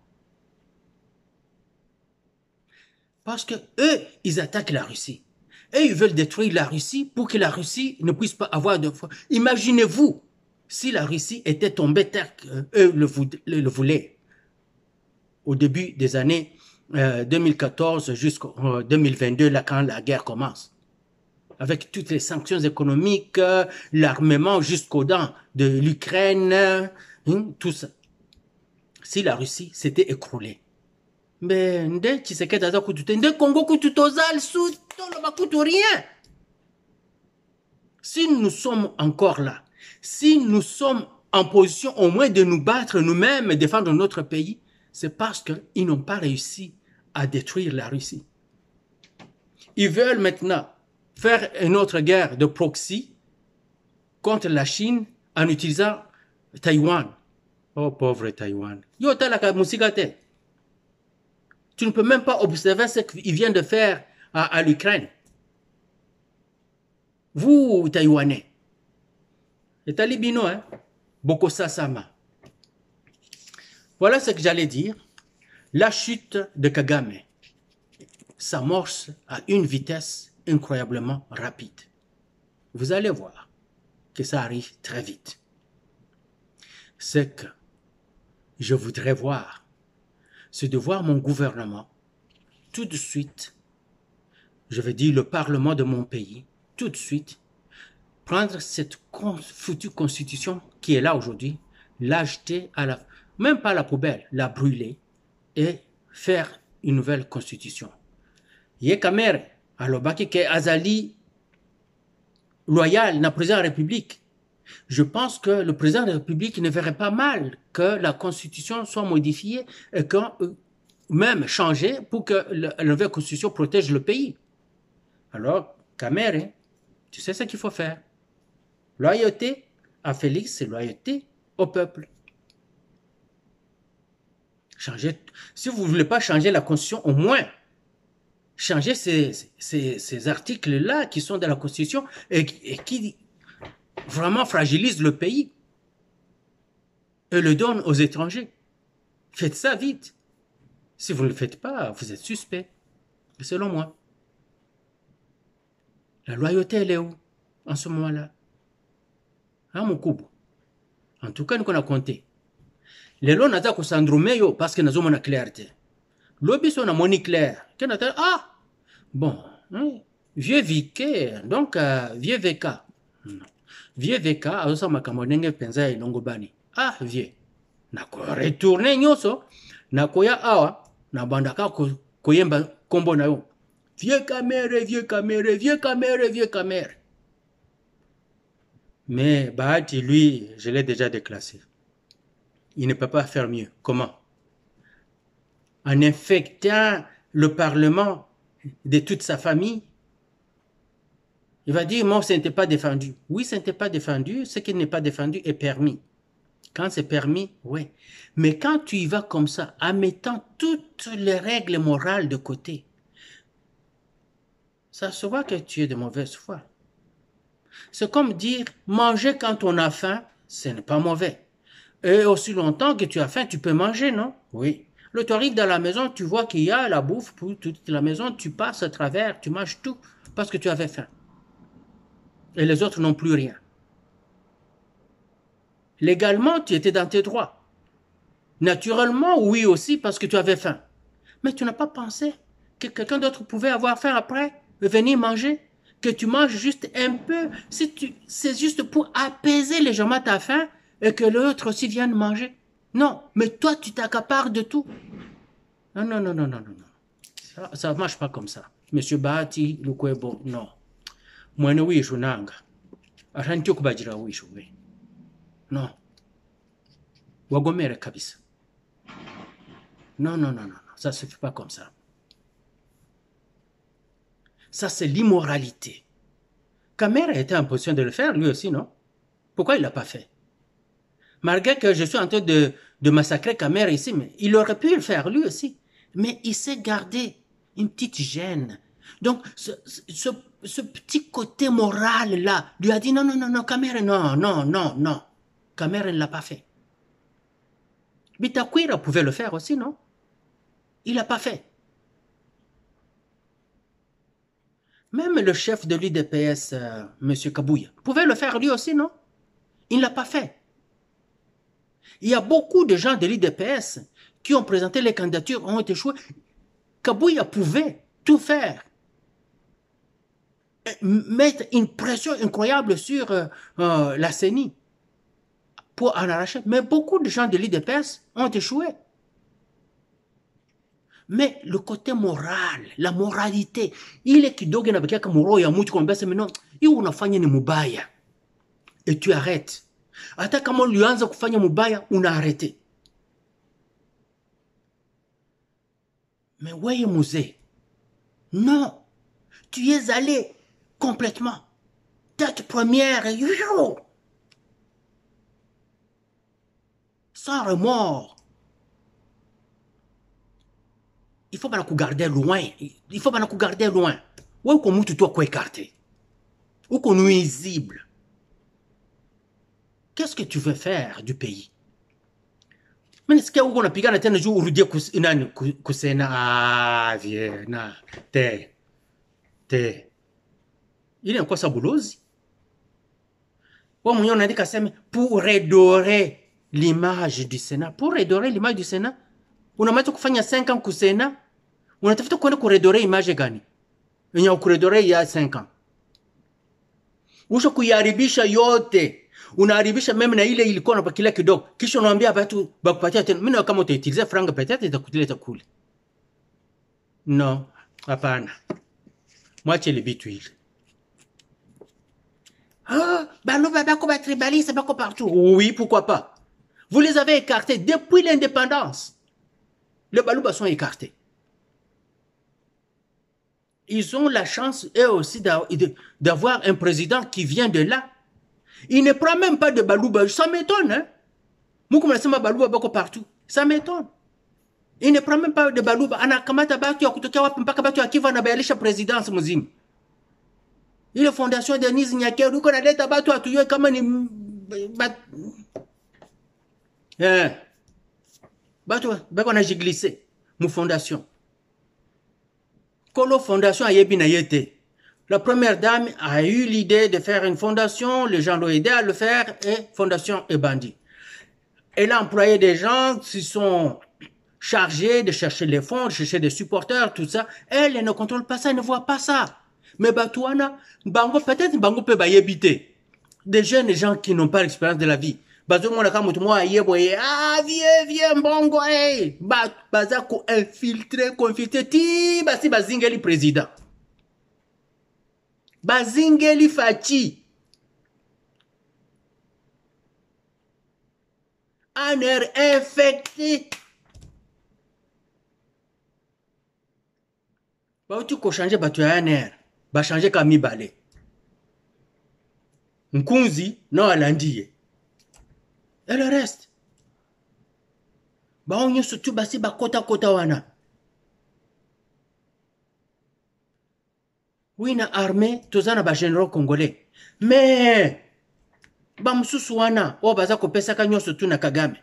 Parce que eux, ils attaquent la Russie. Et ils veulent détruire la Russie pour que la Russie ne puisse pas avoir de foi. Imaginez-vous si la Russie était tombée tel qu'eux le voulaient au début des années 2014 jusqu'en 2022, là, quand la guerre commence. Avec toutes les sanctions économiques, l'armement jusqu'aux dents de l'Ukraine, tout ça. Si la Russie s'était écroulée. Mais nde Tshisekedi aza kutute, nde Congo kututozal sous tolo kutu rien. Si nous sommes encore là, si nous sommes en position au moins de nous battre nous-mêmes et défendre notre pays, c'est parce qu'ils n'ont pas réussi à détruire la Russie. Ils veulent maintenant faire une autre guerre de proxy contre la Chine en utilisant Taïwan. Oh, pauvre Taïwan. Yo talaka musigate. Tu ne peux même pas observer ce qu'il vient de faire à l'Ukraine. Vous, Taïwanais, les talibino, hein, Bokosa Sama. Voilà ce que j'allais dire. La chute de Kagame s'amorce à une vitesse incroyablement rapide. Vous allez voir que ça arrive très vite. Ce que je voudrais voir, c'est de voir mon gouvernement tout de suite, je veux dire le Parlement de mon pays, tout de suite, prendre cette foutue constitution qui est là aujourd'hui, l'acheter à la, même pas à la poubelle, la brûler et faire une nouvelle constitution. Yekamer, alobaki ke azali loyal na président de la République. Je pense que le président de la République ne verrait pas mal que la constitution soit modifiée et que même changée pour que la nouvelle constitution protège le pays. Alors, Kamere, tu sais ce qu'il faut faire. Loyauté à Félix, c'est loyauté au peuple. Changer. Si vous ne voulez pas changer la constitution, au moins, changer ces articles-là qui sont dans la constitution et qui vraiment fragilisent le pays et le donnent aux étrangers. Faites ça vite. Si vous ne le faites pas, vous êtes suspect. Selon moi. La loyauté, elle est où en ce moment-là? Hein, mon couple? En tout cas, nous avons compté. Les lois n'ont pas syndrome parce que nous avons une clarté. L'obis on a moni clair. Ah, bon, hein, vieux VK, donc vieux VK. Vieux VK, a ça ma kamonenge penza ilongo bani. Ah, vieux. Na ko retourner nyoso, na koya awa, na bandaka koyemba kombo na yo. Vieux camère, vieux camère, vieux camère, vieux camère. Mais Bahati, lui, je l'ai déjà déclassé. Il ne peut pas faire mieux. Comment? En infectant le Parlement de toute sa famille. Il va dire, moi, ça n'était pas défendu. Oui, ça n'était pas défendu. Ce qui n'est pas défendu est permis. Quand c'est permis, oui. Mais quand tu y vas comme ça, en mettant toutes les règles morales de côté, ça se voit que tu es de mauvaise foi. C'est comme dire, manger quand on a faim, ce n'est pas mauvais. Et aussi longtemps que tu as faim, tu peux manger, non? Oui. Là, tu arrives dans la maison, tu vois qu'il y a la bouffe pour toute la maison, tu passes à travers, tu manges tout parce que tu avais faim. Et les autres n'ont plus rien. Légalement, tu étais dans tes droits. Naturellement, oui aussi, parce que tu avais faim. Mais tu n'as pas pensé que quelqu'un d'autre pouvait avoir faim après et venir manger? Que tu manges juste un peu, c'est juste pour apaiser légèrement ta faim et que l'autre aussi vienne manger. Non, mais toi, tu t'accapares de tout. Non, non, non, non, non, non. Ça ne marche pas comme ça. Monsieur Bahati, Lukwebo, non. Moi, ne wishu nanga. Arantio kubajira wishu, oui. Non. Wagomere kabisa. Non, non, non, non, non. Ça ne se fait pas comme ça. Ça, c'est l'immoralité. Kamera était en position de le faire, lui aussi, non? Pourquoi il ne l'a pas fait? Malgré que je suis en train de massacrer Kamera ici, mais il aurait pu le faire, lui aussi. Mais il s'est gardé une petite gêne. Donc, ce petit côté moral-là, lui a dit non, non, non, non, Kamera, non, non, non, non. Kamera ne l'a pas fait. Bitakwira pouvait le faire aussi, non? Il l'a pas fait. Même le chef de l'UDPS, M. Kabouya, pouvait le faire lui aussi, non? Il ne l'a pas fait. Il y a beaucoup de gens de l'UDPS qui ont présenté les candidatures, ont échoué. Kabouya pouvait tout faire. Mettre une pression incroyable sur la CENI pour en arracher. Mais beaucoup de gens de l'UDPS ont échoué. Mais le côté moral, la moralité, ile kidogo inabakia kama roho ya mtu kwambia sema no, hiyo unafanya ni mubaya. Et tu arrêtes. Hata kama ulianza kufanya mubaya, unaarrêter. Mais weye mzee, non, tu es allé complètement. Tête première, sans remords. Il faut pas nous garder loin. Il faut pas nous garder loin. Ou qu'on tu dois écarter. Ou qu'on nuisible. Qu'est-ce que tu veux faire du pays? Mais est-ce que on a pigé na tena juu urudie kusena vieux na te. Il est quoi ça boulozi? Ou mwenye unaandika sema pour redorer l'image du Sénat. Pour redorer l'image du Sénat? Unamaliza kufanya 5 ans kusena, unatafuta kwenda kuredore image gani? Yenye kuredore ya 5 ans. Usho kuiharibisha yote. Unaharibisha meme na ile ilikuwa napakilia kidogo. Kisha unaambia watu bakupatia tena. Mimi kama utaitiliza franga peut-être itakutileta kule. Non, hapana. Mwache ile bitu ile. Ah, baloba bako ba tribaliste bako partout. Oui, pourquoi pas? Vous les avez écartés depuis l'indépendance. Les Balouba sont écartés. Ils ont la chance, eux aussi, d'avoir un président qui vient de là. Il ne prend même pas de Balouba. Ça m'étonne, hein. Moi, comme je Balouba bako partout. Ça m'étonne. Il ne prend même pas de Balouba. Ana kamata batu ya kutokea wapi mpaka batu ya kiva na bayalisha présidence mzima. Ile fondation Denise Nyakero uko na leta batu atuyo kama ni Bato, bako na jiglissé, mou fondation. Kolo fondation a yebi na yete. La première dame a eu l'idée de faire une fondation, les gens l'ont aidé à le faire et fondation est bandit. Elle a employé des gens qui sont chargés de chercher les fonds, de chercher des supporters, tout ça. Elle ne contrôle pas ça, elle ne voit pas ça. Mais Batouana, Bango, peut-être Bango peut habiter. Des jeunes gens qui n'ont pas l'expérience de la vie. Bazo mona kama mutu mwa yebo ah vieux mbongo baza ko infiltré ti basi bazingeli président bazingeli Fachi un air infecté ba tu ko changer batu ya un air ba changer ka mibale nkunzi no alandiye et le reste ba onyo surtout basi ba kota wana oui na armée tozana ba généraux congolais mais ba mususu wana o baza ko pesa ka nyoso tu na Kagame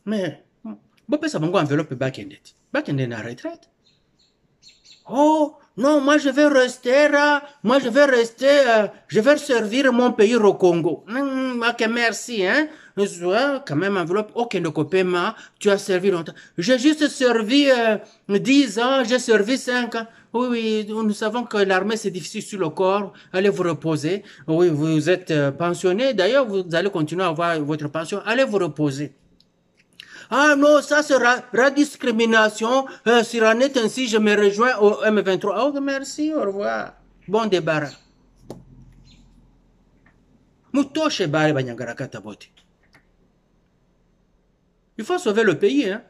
mais bo pesa bango enveloppe bakende na retraite. Oh non, moi je vais rester là, je vais servir mon pays au Congo. Ok, merci, hein. Quand même enveloppe, ok, ne copema, tu as servi longtemps. J'ai juste servi 10 ans, j'ai servi 5 ans. Oui, nous savons que l'armée c'est difficile sur le corps, allez vous reposer. Oui, vous êtes pensionné, d'ailleurs vous allez continuer à avoir votre pension, allez vous reposer. Ah non, ça sera discrimination. Sur un net ainsi, je me rejoins au M23. Oh, merci, au revoir. Bon débarras. Mutoshe bare banyangarakata bote. Il faut sauver le pays. Hein.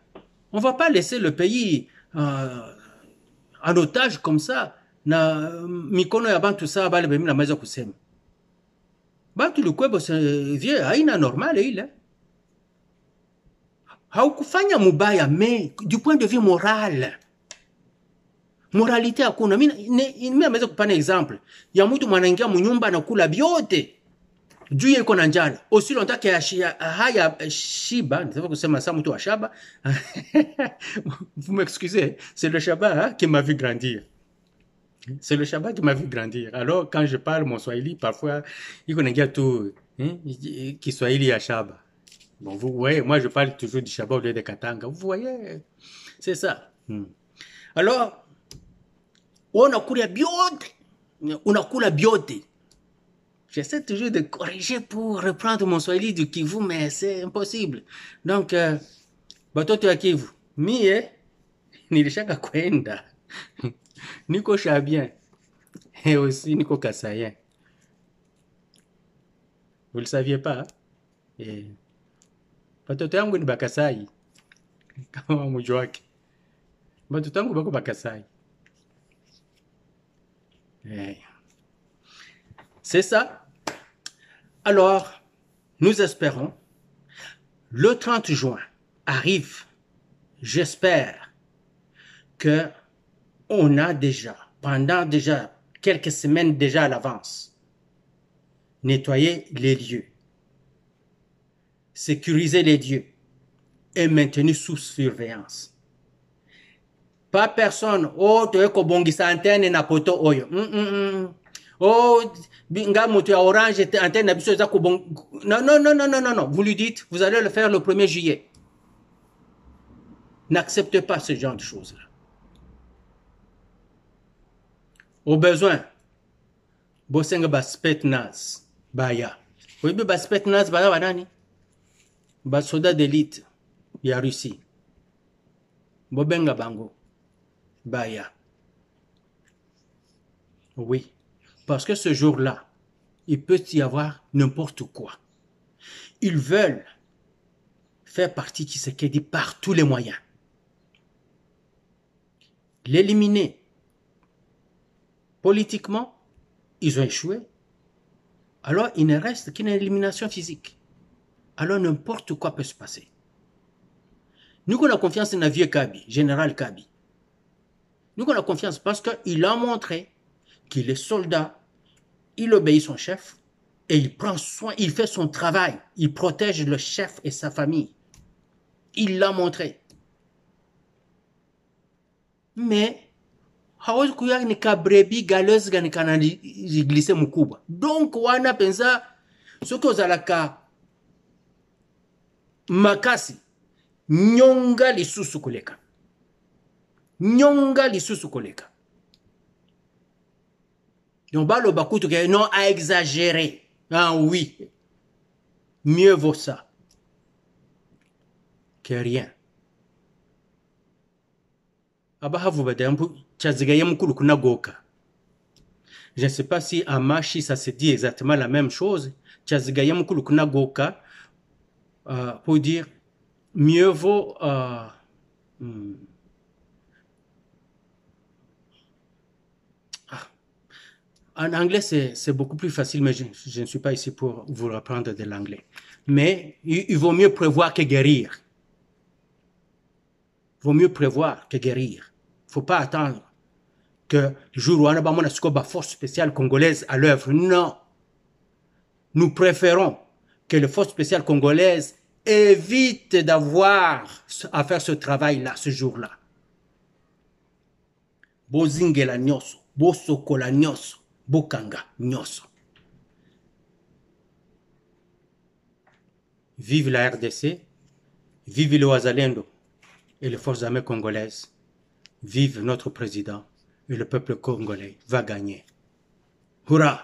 On ne va pas laisser le pays en otage comme ça. Na mikono ya bantu saa bale bemi na maza kusema. Bantu lukwebo c'est vieux, haina normal ile. Haukufanya mubaya, mais du point de vue moral. Moralité hakuna. Mimi naweza kupana example. Ya mtu mwanaingia munyumba na kula biote. Juu yeko na njala. Aussi longtemps que haya shiba, nitaka kusema ça mtu wa shaba. Vous m'excusez, c'est le Shaba qui m'a vu grandir. C'est le Shaba qui m'a vu grandir. Alors quand je parle mon Swahili, parfois il connaît tout qui Swahili ya shaba. Bon, vous voyez, moi je parle toujours du Shaba au lieu de Katanga. Vous voyez, c'est ça. Alors, on a biote. J'essaie toujours de corriger pour reprendre mon Swahili du Kivu, mais c'est impossible. Donc, batoto ya Kivu, mie, nilishaka kwenda. Niko Chabien. Et aussi Niko Kasayen. Vous le saviez pas, hein? Et batoto yangu ni Bakasai. Kama mujwake. Batoto yangu bako Bakasai. C'est ça. Alors, nous espérons, le 30 juin arrive, j'espère que on a déjà, pendant déjà quelques semaines déjà à l'avance, nettoyé les lieux, sécuriser les lieux et maintenir sous surveillance. Pas personne, oh, tu es kobongisa antenne na poto oyo. Oh, binga moto ya orange antenne na biso za kobong. Non. Vous lui dites, vous allez le faire le 1er juillet. N'acceptez pas ce genre de choses-là. Au besoin, bosenga ba spetnaz, baya. Oui, ba spetnaz baya wanani? Ba soda d'élite, ya Russie. Bobenga bango, baya. Oui, parce que ce jour-là, il peut y avoir n'importe quoi. Ils veulent faire partie qui se dit par tous les moyens. L'éliminer. Politiquement, ils ont échoué. Alors, il ne reste qu'une élimination physique. Alors, n'importe quoi peut se passer. Nous, on a confiance dans le vieux Kabi, général Kabi. Nous, on a confiance parce qu'il a montré qu'il est soldat, il obéit son chef et il prend soin, il fait son travail. Il protège le chef et sa famille. Il l'a montré. Mais, hawezi kuya ni kabrebi galeuse gani kana glisse mukubwa. Donc wana penza soko zalaka makasi nyonga lisusu koleka. Nyonga lisusu koleka. Donc balo bakutu ke non à exagérer. Ah oui. Mieux vaut ça que rien. Abahavu badampu chaziga yamukulu kunagoka. Je ne sais pas si à Machi ça se dit exactement la même chose. Chaziga yamukulu kunagoka pour dire mieux vaut en anglais, c'est beaucoup plus facile, mais je ne suis pas ici pour vous reprendre de l'anglais. Mais il vaut mieux prévoir que guérir. Il vaut mieux prévoir que guérir. Il ne faut pas attendre que le jour où on a une force spéciale congolaise à l'œuvre. Non. Nous préférons que les forces spéciales congolaises évitent d'avoir à faire ce travail-là, ce jour-là. Bozingela nyoso, bosokola nyoso. Bokanga, Nyoso. Vive la RDC, vive le Wazalendo et les forces armées congolaises. Vive notre président et le peuple congolais va gagner. Hurrah!